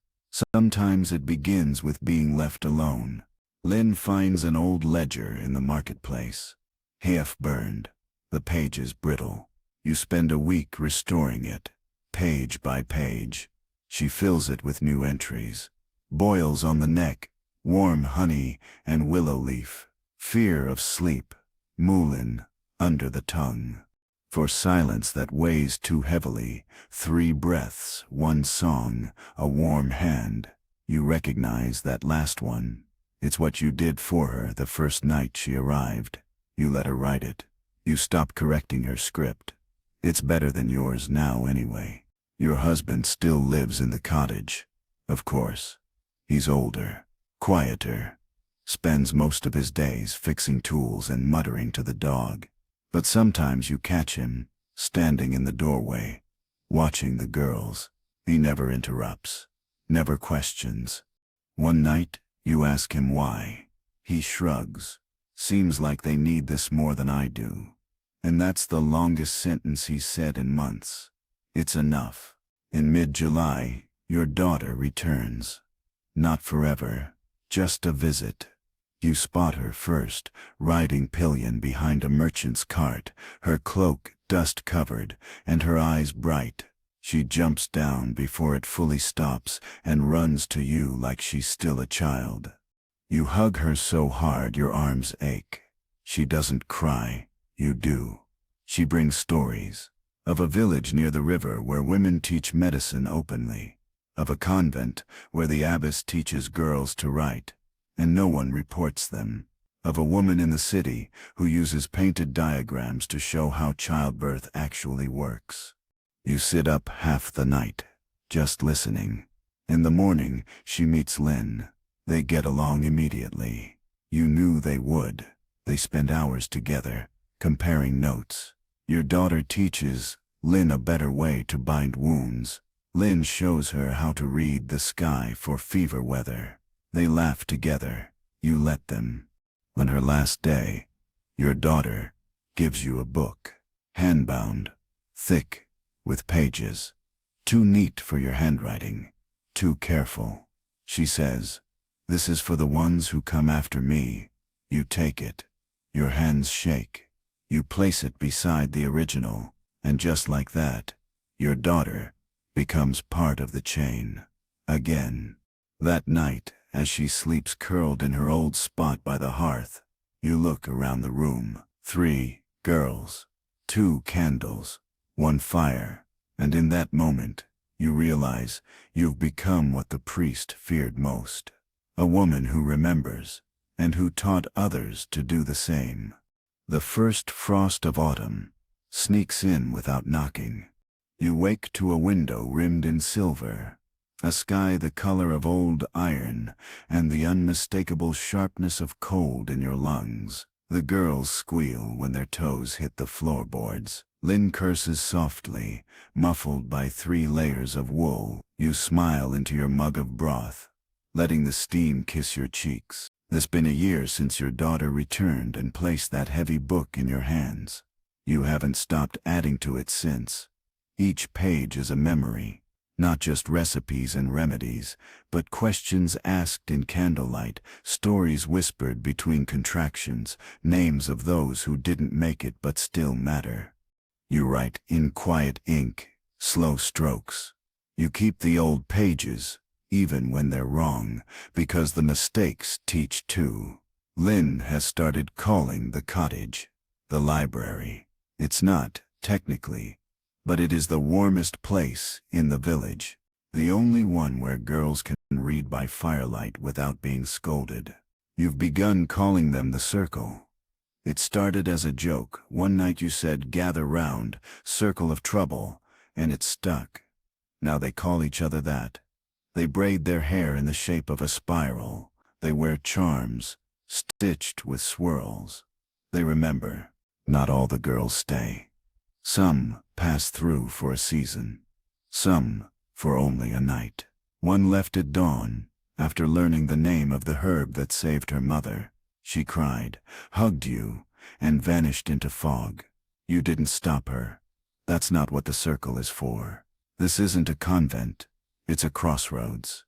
Sometimes it begins with being left alone. Lynn finds an old ledger in the marketplace. Half burned. The page is brittle. You spend a week restoring it, page by page. She fills it with new entries. Boils on the neck, warm honey and willow leaf. Fear of sleep, moulin, under the tongue. For silence that weighs too heavily, 3 breaths, 1 song, a warm hand. You recognize that last one. It's what you did for her the first night she arrived. You let her write it. You stop correcting her script. It's better than yours now anyway. Your husband still lives in the cottage. Of course. He's older, quieter, spends most of his days fixing tools and muttering to the dog. But sometimes you catch him, standing in the doorway, watching the girls. He never interrupts, never questions. One night, you ask him why. He shrugs. Seems like they need this more than I do. And that's the longest sentence he's said in months. It's enough. In mid-July, your daughter returns. Not forever, just a visit. You spot her first, riding pillion behind a merchant's cart, her cloak dust-covered, and her eyes bright. She jumps down before it fully stops and runs to you like she's still a child. You hug her so hard your arms ache. She doesn't cry, you do. She brings stories of a village near the river where women teach medicine openly, of a convent where the abbess teaches girls to write, and no one reports them, of a woman in the city who uses painted diagrams to show how childbirth actually works. You sit up half the night, just listening. In the morning, she meets Lynn. They get along immediately. You knew they would. They spend hours together, comparing notes. Your daughter teaches Lynn a better way to bind wounds. Lynn shows her how to read the sky for fever weather. They laugh together. You let them. On her last day, your daughter gives you a book, hand-bound, thick, with pages. Too neat for your handwriting, too careful. She says, "This is for the ones who come after me." You take it. Your hands shake. You place it beside the original, and just like that, your daughter becomes part of the chain. Again. That night, as she sleeps curled in her old spot by the hearth, you look around the room. 3 girls, 2 candles, 1 fire, and in that moment, you realize you've become what the priest feared most. A woman who remembers, and who taught others to do the same. The first frost of autumn sneaks in without knocking. You wake to a window rimmed in silver, a sky the color of old iron, and the unmistakable sharpness of cold in your lungs. The girls squeal when their toes hit the floorboards. Lynn curses softly, muffled by 3 layers of wool. You smile into your mug of broth, letting the steam kiss your cheeks. It's been a year since your daughter returned and placed that heavy book in your hands. You haven't stopped adding to it since. Each page is a memory, not just recipes and remedies, but questions asked in candlelight, stories whispered between contractions, names of those who didn't make it but still matter. You write in quiet ink, slow strokes. You keep the old pages, even when they're wrong, because the mistakes teach too. Lynn has started calling the cottage the library. It's not, technically, but it is the warmest place in the village, the only one where girls can read by firelight without being scolded. You've begun calling them the circle. It started as a joke. One night you said, "Gather round, circle of trouble," and it stuck. Now they call each other that. They braid their hair in the shape of a spiral. They wear charms, stitched with swirls. They remember. Not all the girls stay. Some pass through for a season. Some for only a night. One left at dawn, after learning the name of the herb that saved her mother. She cried, hugged you, and vanished into fog. You didn't stop her. That's not what the circle is for. This isn't a convent. It's a crossroads.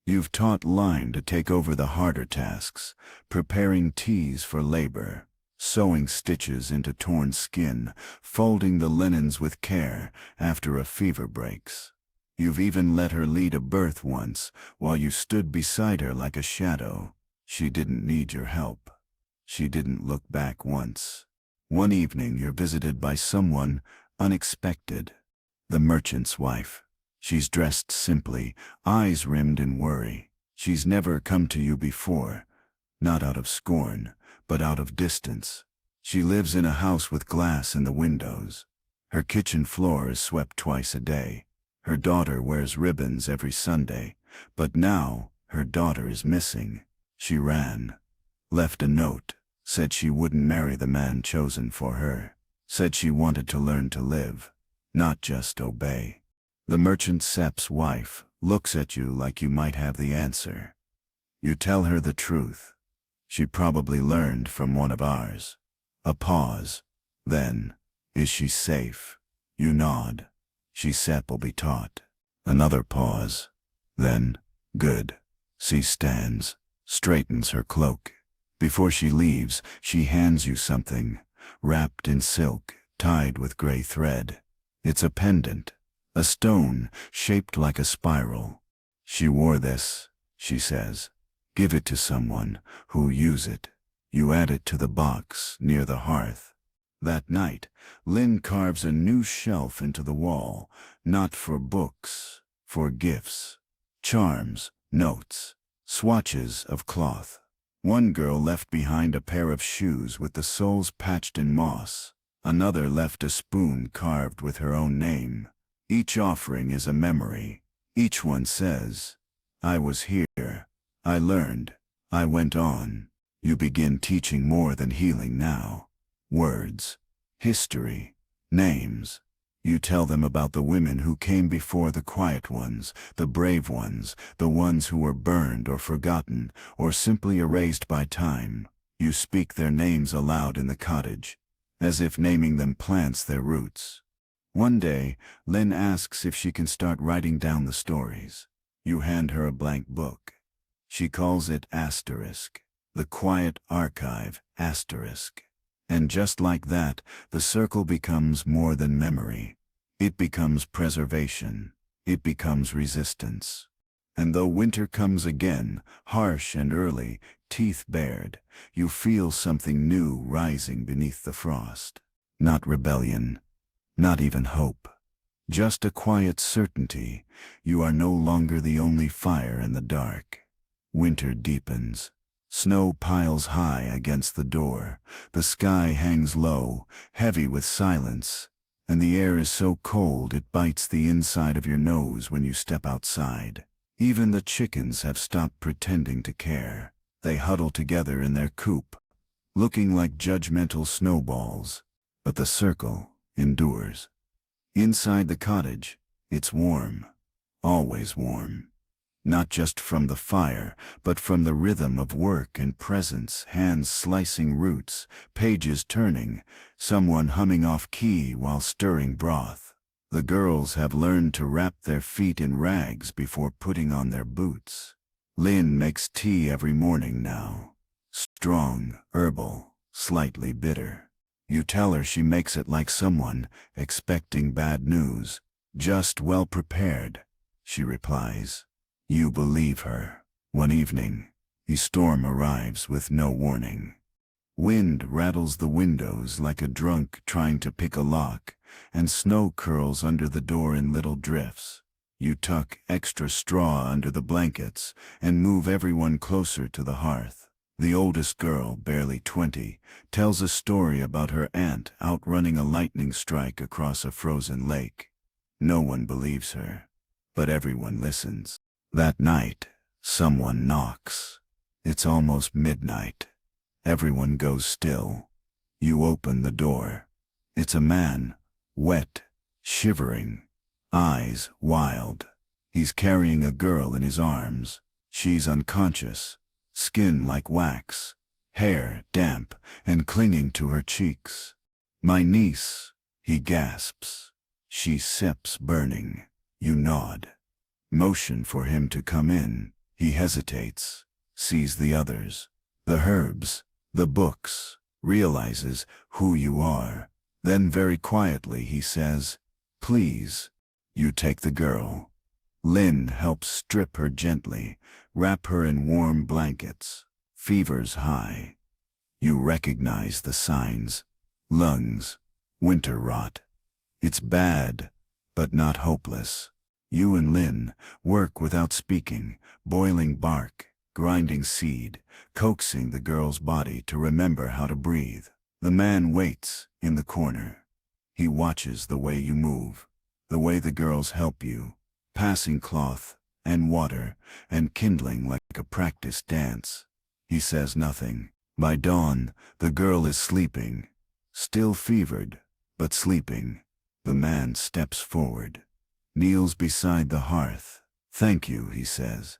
You've taught Line to take over the harder tasks, preparing teas for labor, sewing stitches into torn skin, folding the linens with care after a fever breaks. You've even let her lead a birth once, while you stood beside her like a shadow. She didn't need your help. She didn't look back once. One evening you're visited by someone unexpected. The merchant's wife. She's dressed simply, eyes rimmed in worry. She's never come to you before, not out of scorn, but out of distance. She lives in a house with glass in the windows. Her kitchen floor is swept twice a day. Her daughter wears ribbons every Sunday, but now her daughter is missing. She ran, left a note, said she wouldn't marry the man chosen for her, said she wanted to learn to live, not just obey. The merchant Sepp's wife looks at you like you might have the answer. You tell her the truth. She probably learned from one of ours. A pause. Then, is she safe? You nod. She Sepp will be taught. Another pause. Then, good. She stands, straightens her cloak. Before she leaves, she hands you something, wrapped in silk, tied with gray thread. It's a pendant, a stone shaped like a spiral. She wore this, she says. Give it to someone who'll use it. You add it to the box near the hearth. That night, Lynn carves a new shelf into the wall, not for books, for gifts. Charms, notes, swatches of cloth. One girl left behind a pair of shoes with the soles patched in moss. Another left a spoon carved with her own name. Each offering is a memory. Each one says, I was here. I learned. I went on. You begin teaching more than healing now. Words, history, names. You tell them about the women who came before, the quiet ones, the brave ones, the ones who were burned or forgotten, or simply erased by time. You speak their names aloud in the cottage, as if naming them plants their roots. One day, Lynn asks if she can start writing down the stories. You hand her a blank book. She calls it Asterisk, the quiet archive, Asterisk. And just like that, the circle becomes more than memory. It becomes preservation. It becomes resistance. And though winter comes again, harsh and early, teeth bared, you feel something new rising beneath the frost. Not rebellion, not even hope. Just a quiet certainty. You are no longer the only fire in the dark. Winter deepens. Snow piles high against the door. The sky hangs low, heavy with silence, and the air is so cold it bites the inside of your nose when you step outside. Even the chickens have stopped pretending to care. They huddle together in their coop, looking like judgmental snowballs. But the circle endures. Inside the cottage, it's warm, always warm. Not just from the fire, but from the rhythm of work and presence, hands slicing roots, pages turning, someone humming off key while stirring broth. The girls have learned to wrap their feet in rags before putting on their boots. Lynn makes tea every morning now. Strong, herbal, slightly bitter. You tell her she makes it like someone expecting bad news. Just well prepared, she replies. You believe her. One evening, a storm arrives with no warning. Wind rattles the windows like a drunk trying to pick a lock, and snow curls under the door in little drifts. You tuck extra straw under the blankets and move everyone closer to the hearth. The oldest girl, barely 20, tells a story about her aunt outrunning a lightning strike across a frozen lake. No one believes her, but everyone listens. That night, someone knocks. It's almost midnight. Everyone goes still. You open the door. It's a man, wet, shivering, eyes wild. He's carrying a girl in his arms. She's unconscious, skin like wax, hair damp and clinging to her cheeks. My niece, he gasps. She sips burning. You nod. Motion for him to come in. He hesitates, sees the others, the herbs, the books, realizes who you are. Then very quietly he says, please. You take the girl. Lynn helps strip her gently, wrap her in warm blankets. Fever's high. You recognize the signs. Lungs, winter rot. It's bad, but not hopeless. You and Lynn work without speaking, boiling bark, grinding seed, coaxing the girl's body to remember how to breathe. The man waits in the corner. He watches the way you move, the way the girls help you, passing cloth and water and kindling like a practice dance. He says nothing. By dawn, the girl is sleeping, still fevered, but sleeping. The man steps forward, kneels beside the hearth. Thank you, he says.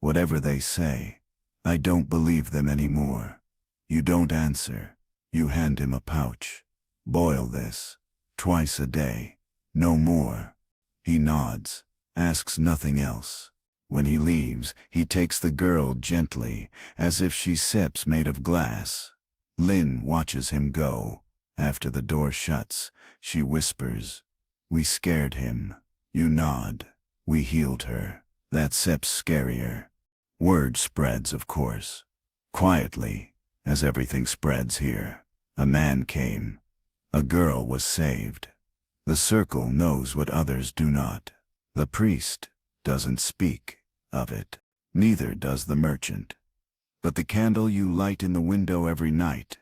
Whatever they say, I don't believe them anymore. You don't answer. You hand him a pouch. Boil this. Twice a day. No more. He nods, asks nothing else. When he leaves, he takes the girl gently, as if she's steps made of glass. Lynn watches him go. After the door shuts, she whispers, "We scared him." You nod. "We healed her. That sep's scarier." Word spreads, of course. Quietly, as everything spreads here. A man came. A girl was saved. The circle knows what others do not. The priest doesn't speak of it. Neither does the merchant. But the candle you light in the window every night,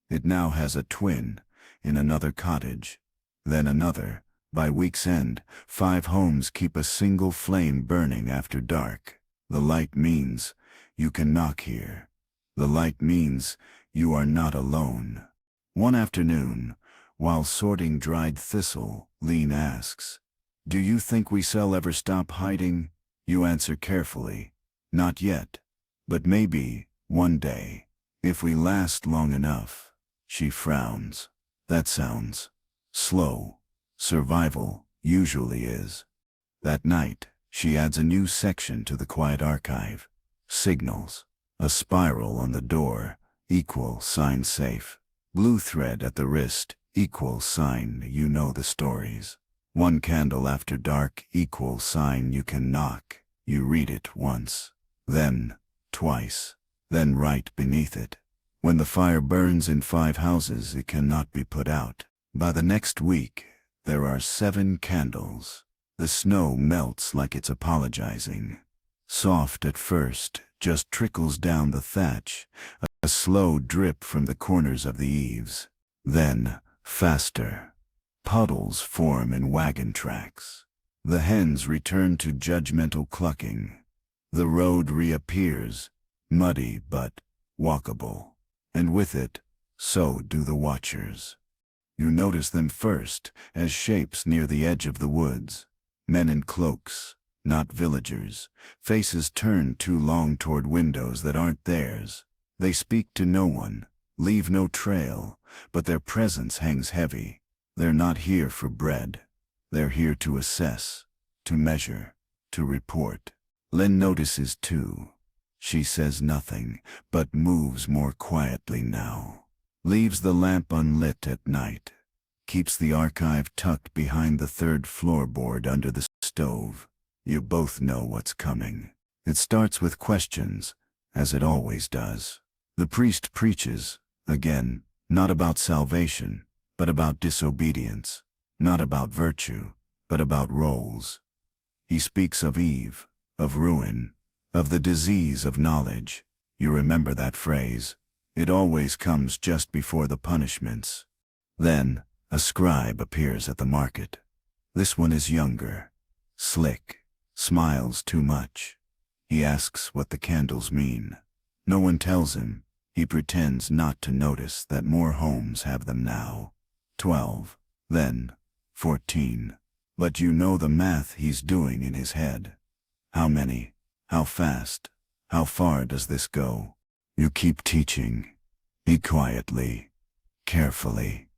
it now has a twin in another cottage, then another. By week's end, 5 homes keep a single flame burning after dark. The light means you can knock here. The light means you are not alone. One afternoon, while sorting dried thistle, Lean asks, "Do you think we shall ever stop hiding?" You answer carefully, "Not yet. But maybe, one day, if we last long enough." She frowns. That sounds slow. Survival usually is. That night, she adds a new section to the quiet archive. Signals. A spiral on the door, =sign safe. Blue thread at the wrist, =sign you know the stories. One candle after dark, =sign you can knock. You read it once, then twice, then right beneath it. When the fire burns in 5 houses, it cannot be put out. By the next week, there are 7 candles. The snow melts like it's apologizing. Soft at first, just trickles down the thatch, a slow drip from the corners of the eaves. Then, faster. Puddles form in wagon tracks. The hens return to judgmental clucking. The road reappears, muddy but walkable. And with it, so do the watchers. You notice them first, as shapes near the edge of the woods. Men in cloaks, not villagers, faces turned too long toward windows that aren't theirs. They speak to no one, leave no trail, but their presence hangs heavy. They're not here for bread. They're here to assess, to measure, to report. Lynn notices too. She says nothing, but moves more quietly now. Leaves the lamp unlit at night. Keeps the archive tucked behind the 3rd floorboard under the stove. You both know what's coming. It starts with questions, as it always does. The priest preaches, again, not about salvation, but about disobedience. Not about virtue, but about roles. He speaks of Eve, of ruin, of the disease of knowledge. You remember that phrase. It always comes just before the punishments. Then, a scribe appears at the market. This one is younger, slick, smiles too much. He asks what the candles mean. No one tells him. He pretends not to notice that more homes have them now. 12, then 14. But you know the math he's doing in his head. How many? How fast? How far does this go? You keep teaching. Be quietly, carefully.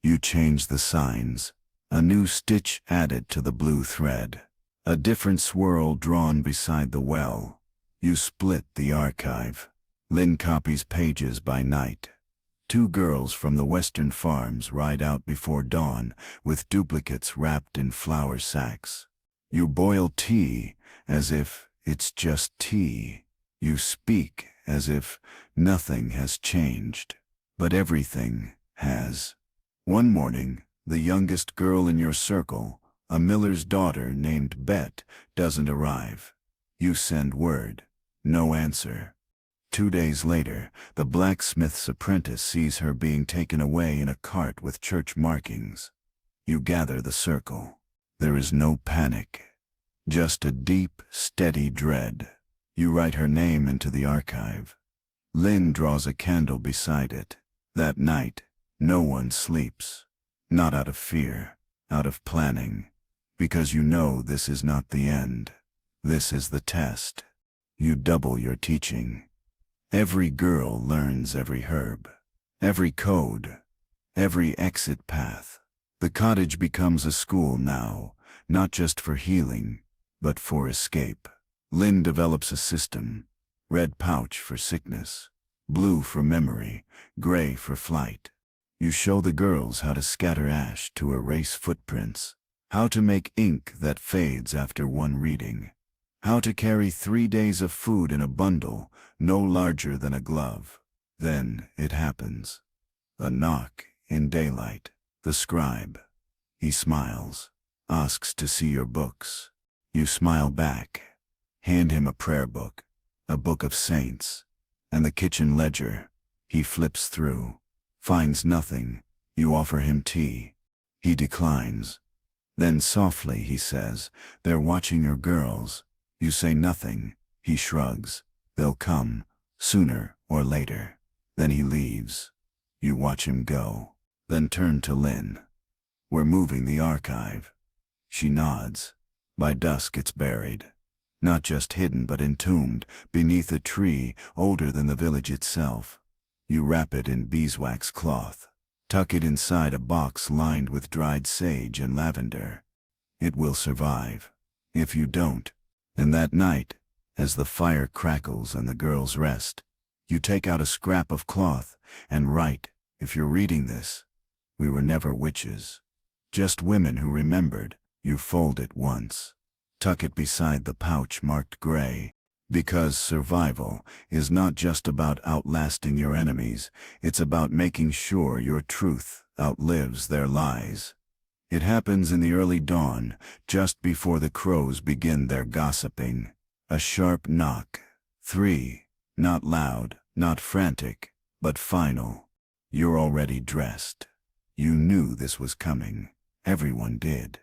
You change the signs. A new stitch added to the blue thread. A different swirl drawn beside the well. You split the archive. Lynn copies pages by night. 2 girls from the western farms ride out before dawn with duplicates wrapped in flour sacks. You boil tea as if it's just tea. You speak as if nothing has changed. But everything has. One morning, the youngest girl in your circle, a miller's daughter named Bet, doesn't arrive. You send word. No answer. 2 days later, the blacksmith's apprentice sees her being taken away in a cart with church markings. You gather the circle. There is no panic. Just a deep, steady dread. You write her name into the archive. Lynn draws a candle beside it. That night, no one sleeps. Not out of fear, out of planning. Because you know this is not the end. This is the test. You double your teaching. Every girl learns every herb, every code, every exit path. The cottage becomes a school now, not just for healing, but for escape. Lynn develops a system. Red pouch for sickness, blue for memory, gray for flight. You show the girls how to scatter ash to erase footprints, how to make ink that fades after one reading, how to carry 3 days of food in a bundle no larger than a glove. Then it happens. A knock in daylight. The scribe. He smiles, asks to see your books. You smile back, hand him a prayer book, a book of saints, and the kitchen ledger. He flips through, finds nothing. You offer him tea. He declines. Then softly he says, "They're watching your girls." You say nothing. He shrugs. "They'll come, sooner or later." Then he leaves. You watch him go, then turn to Lynn. "We're moving the archive." She nods. By dusk it's buried. Not just hidden but entombed, beneath a tree older than the village itself. You wrap it in beeswax cloth. Tuck it inside a box lined with dried sage and lavender. It will survive. If you don't. And that night, as the fire crackles and the girls rest, you take out a scrap of cloth and write, "If you're reading this, we were never witches. Just women who remembered." You fold it once. Tuck it beside the pouch marked gray. Because survival is not just about outlasting your enemies, it's about making sure your truth outlives their lies. It happens in the early dawn, just before the crows begin their gossiping. A sharp knock. 3. Not loud, not frantic, but final. You're already dressed. You knew this was coming. Everyone did.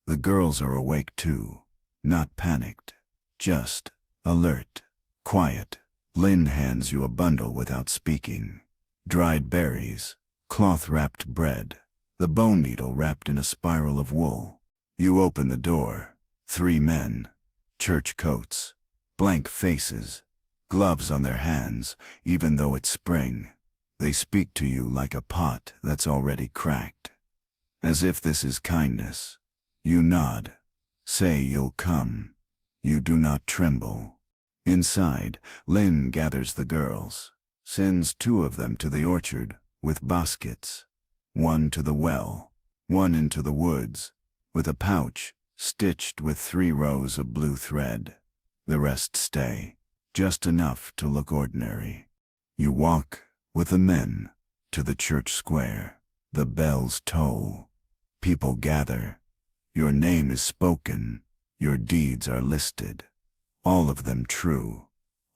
The girls are awake too. Not panicked. Just alert. Quiet. Lynn hands you a bundle without speaking. Dried berries. Cloth-wrapped bread. The bone needle wrapped in a spiral of wool. You open the door. 3 men. Church coats. Blank faces. Gloves on their hands, even though it's spring. They speak to you like a pot that's already cracked. As if this is kindness. You nod. Say you'll come. You do not tremble. Inside, Lynn gathers the girls. Sends 2 of them to the orchard, with baskets. 1 to the well. 1 into the woods, with a pouch, stitched with 3 rows of blue thread. The rest stay. Just enough to look ordinary. You walk, with the men, to the church square. The bells toll. People gather. Your name is spoken. Your deeds are listed. All of them true.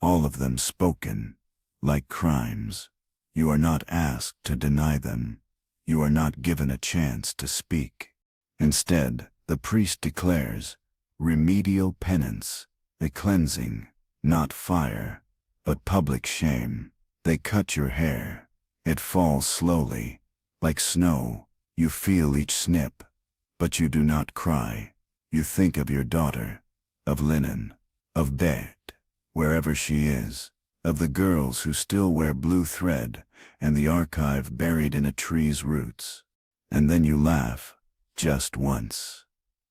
All of them spoken. Like crimes. You are not asked to deny them. You are not given a chance to speak. Instead, the priest declares, remedial penance, a cleansing, not fire, but public shame. They cut your hair. It falls slowly, like snow. You feel each snip, but you do not cry. You think of your daughter, of Linen, of Bet, wherever she is, of the girls who still wear blue thread, and the archive buried in a tree's roots. And then you laugh, just once.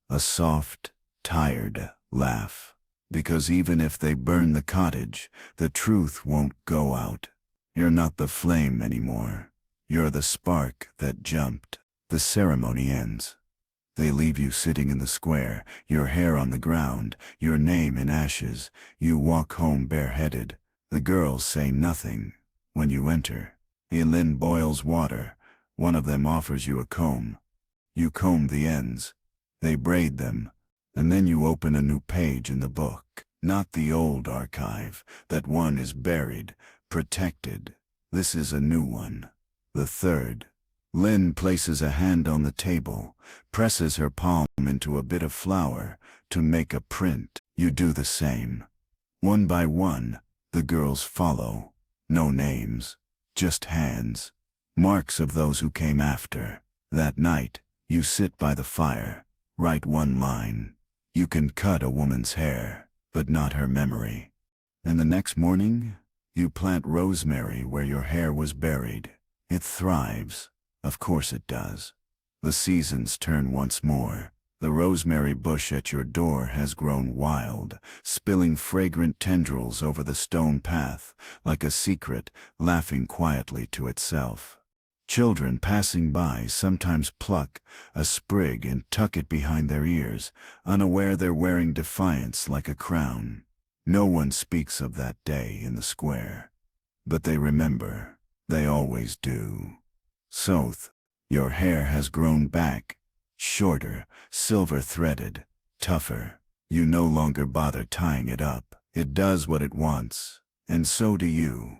A soft, tired laugh. Because even if they burn the cottage, the truth won't go out. You're not the flame anymore. You're the spark that jumped. The ceremony ends. They leave you sitting in the square, your hair on the ground, your name in ashes. You walk home bareheaded. The girls say nothing. When you enter, Lynn boils water. One of them offers you a comb. You comb the ends. They braid them. And then you open a new page in the book. Not the old archive. That one is buried, protected. This is a new one. The third. Lynn places a hand on the table, presses her palm into a bit of flour to make a print. You do the same. One by one, the girls follow. No names, just hands. Marks of those who came after. That night, you sit by the fire, write one line. You can cut a woman's hair, but not her memory. And the next morning, you plant rosemary where your hair was buried. It thrives. Of course it does. The seasons turn once more. The rosemary bush at your door has grown wild, spilling fragrant tendrils over the stone path, like a secret, laughing quietly to itself. Children passing by sometimes pluck a sprig and tuck it behind their ears, unaware they're wearing defiance like a crown. No one speaks of that day in the square. But they remember. They always do. Soth, your hair has grown back, shorter, silver-threaded, tougher. You no longer bother tying it up. It does what it wants, and so do you.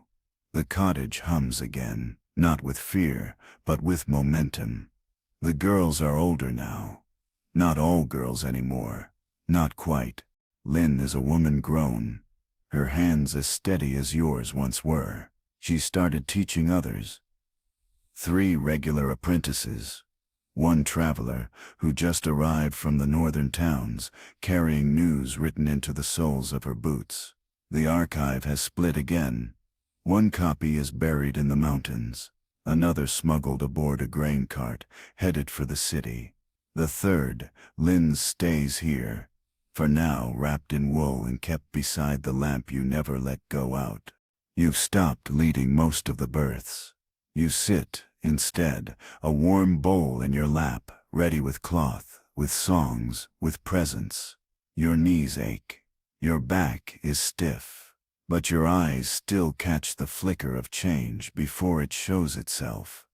The cottage hums again, not with fear, but with momentum. The girls are older now. Not all girls anymore. Not quite. Lynn is a woman grown. Her hands as steady as yours once were. She started teaching others. 3 regular apprentices. 1 traveler who just arrived from the northern towns, carrying news written into the soles of her boots. The archive has split again. 1 copy is buried in the mountains. Another smuggled aboard a grain cart, headed for the city. The 3rd, Lynn, stays here, for now wrapped in wool and kept beside the lamp you never let go out. You've stopped leading most of the births. You sit, instead, a warm bowl in your lap, ready with cloth, with songs, with presents. Your knees ache. Your back is stiff. But your eyes still catch the flicker of change before it shows itself.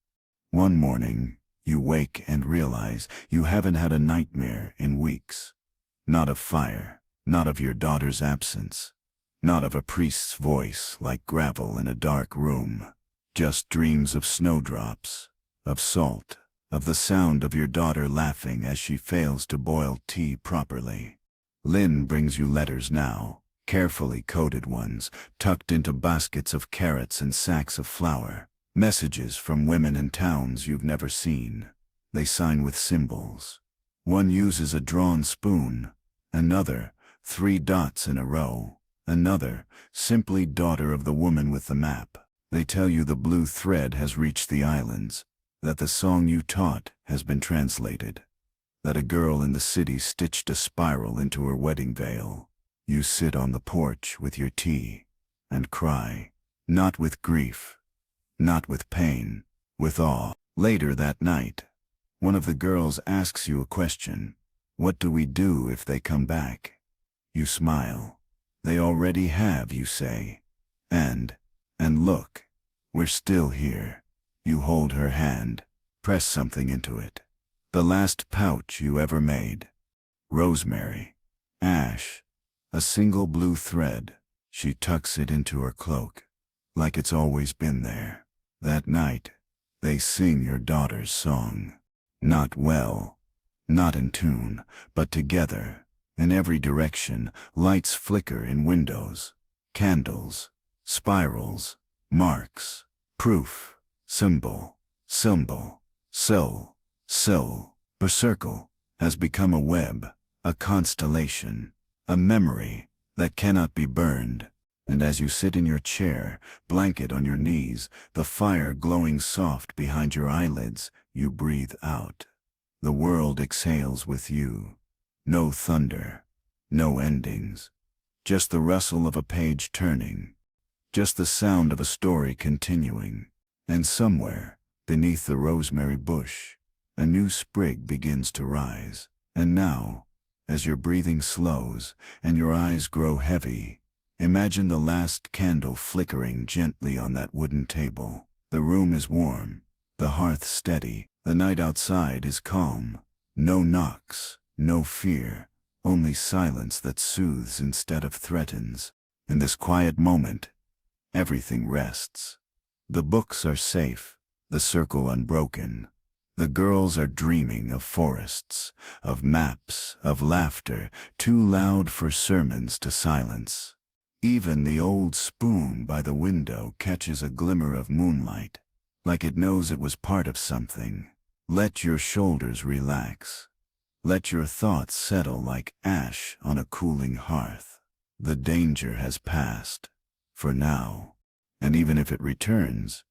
One morning, you wake and realize you haven't had a nightmare in weeks. Not of fire, not of your daughter's absence, not of a priest's voice like gravel in a dark room. Just dreams of snowdrops, of salt, of the sound of your daughter laughing as she fails to boil tea properly. Lynn brings you letters now, carefully coded ones, tucked into baskets of carrots and sacks of flour. Messages from women in towns you've never seen. They sign with symbols. One uses a drawn spoon. Another, 3 dots in a row. Another, simply daughter of the woman with the map. They tell you the blue thread has reached the islands, that the song you taught has been translated, that a girl in the city stitched a spiral into her wedding veil. You sit on the porch with your tea and cry, not with grief, not with pain, with awe. Later that night, one of the girls asks you a question. What do we do if they come back? You smile. They already have, you say. And look, we're still here. You hold her hand, press something into it. The last pouch you ever made. Rosemary. Ash. A single blue thread. She tucks it into her cloak, like it's always been there. That night, they sing your daughter's song. Not well, not in tune, but together. In every direction, lights flicker in windows. Candles, spirals, marks, proof, symbol, soul. A circle has become a web, a constellation, a memory that cannot be burned. And as you sit in your chair, blanket on your knees, the fire glowing soft behind your eyelids, you breathe out. The world exhales with you. No thunder, no endings. Just the rustle of a page turning. Just the sound of a story continuing. And somewhere, beneath the rosemary bush, a new sprig begins to rise. And now, as your breathing slows and your eyes grow heavy, imagine the last candle flickering gently on that wooden table. The room is warm, the hearth steady, the night outside is calm. No knocks, no fear, only silence that soothes instead of threatens. In this quiet moment, everything rests. The books are safe, the circle unbroken. The girls are dreaming of forests, of maps, of laughter, too loud for sermons to silence. Even the old spoon by the window catches a glimmer of moonlight, like it knows it was part of something. Let your shoulders relax. Let your thoughts settle like ash on a cooling hearth. The danger has passed, for now, and even if it returns,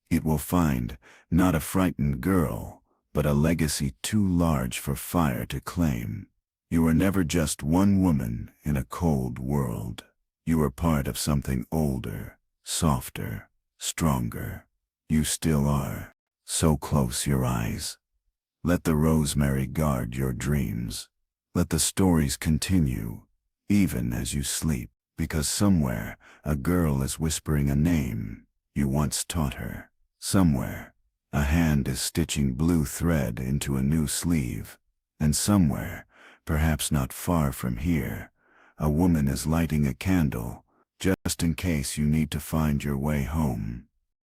it will find not a frightened girl, but a legacy too large for fire to claim. You were never just one woman in a cold world. You were part of something older, softer, stronger. You still are. So close your eyes. Let the rosemary guard your dreams. Let the stories continue, even as you sleep, because somewhere a girl is whispering a name you once taught her. Somewhere a hand is stitching blue thread into a new sleeve. And somewhere, perhaps not far from here, a woman is lighting a candle, just in case you need to find your way home.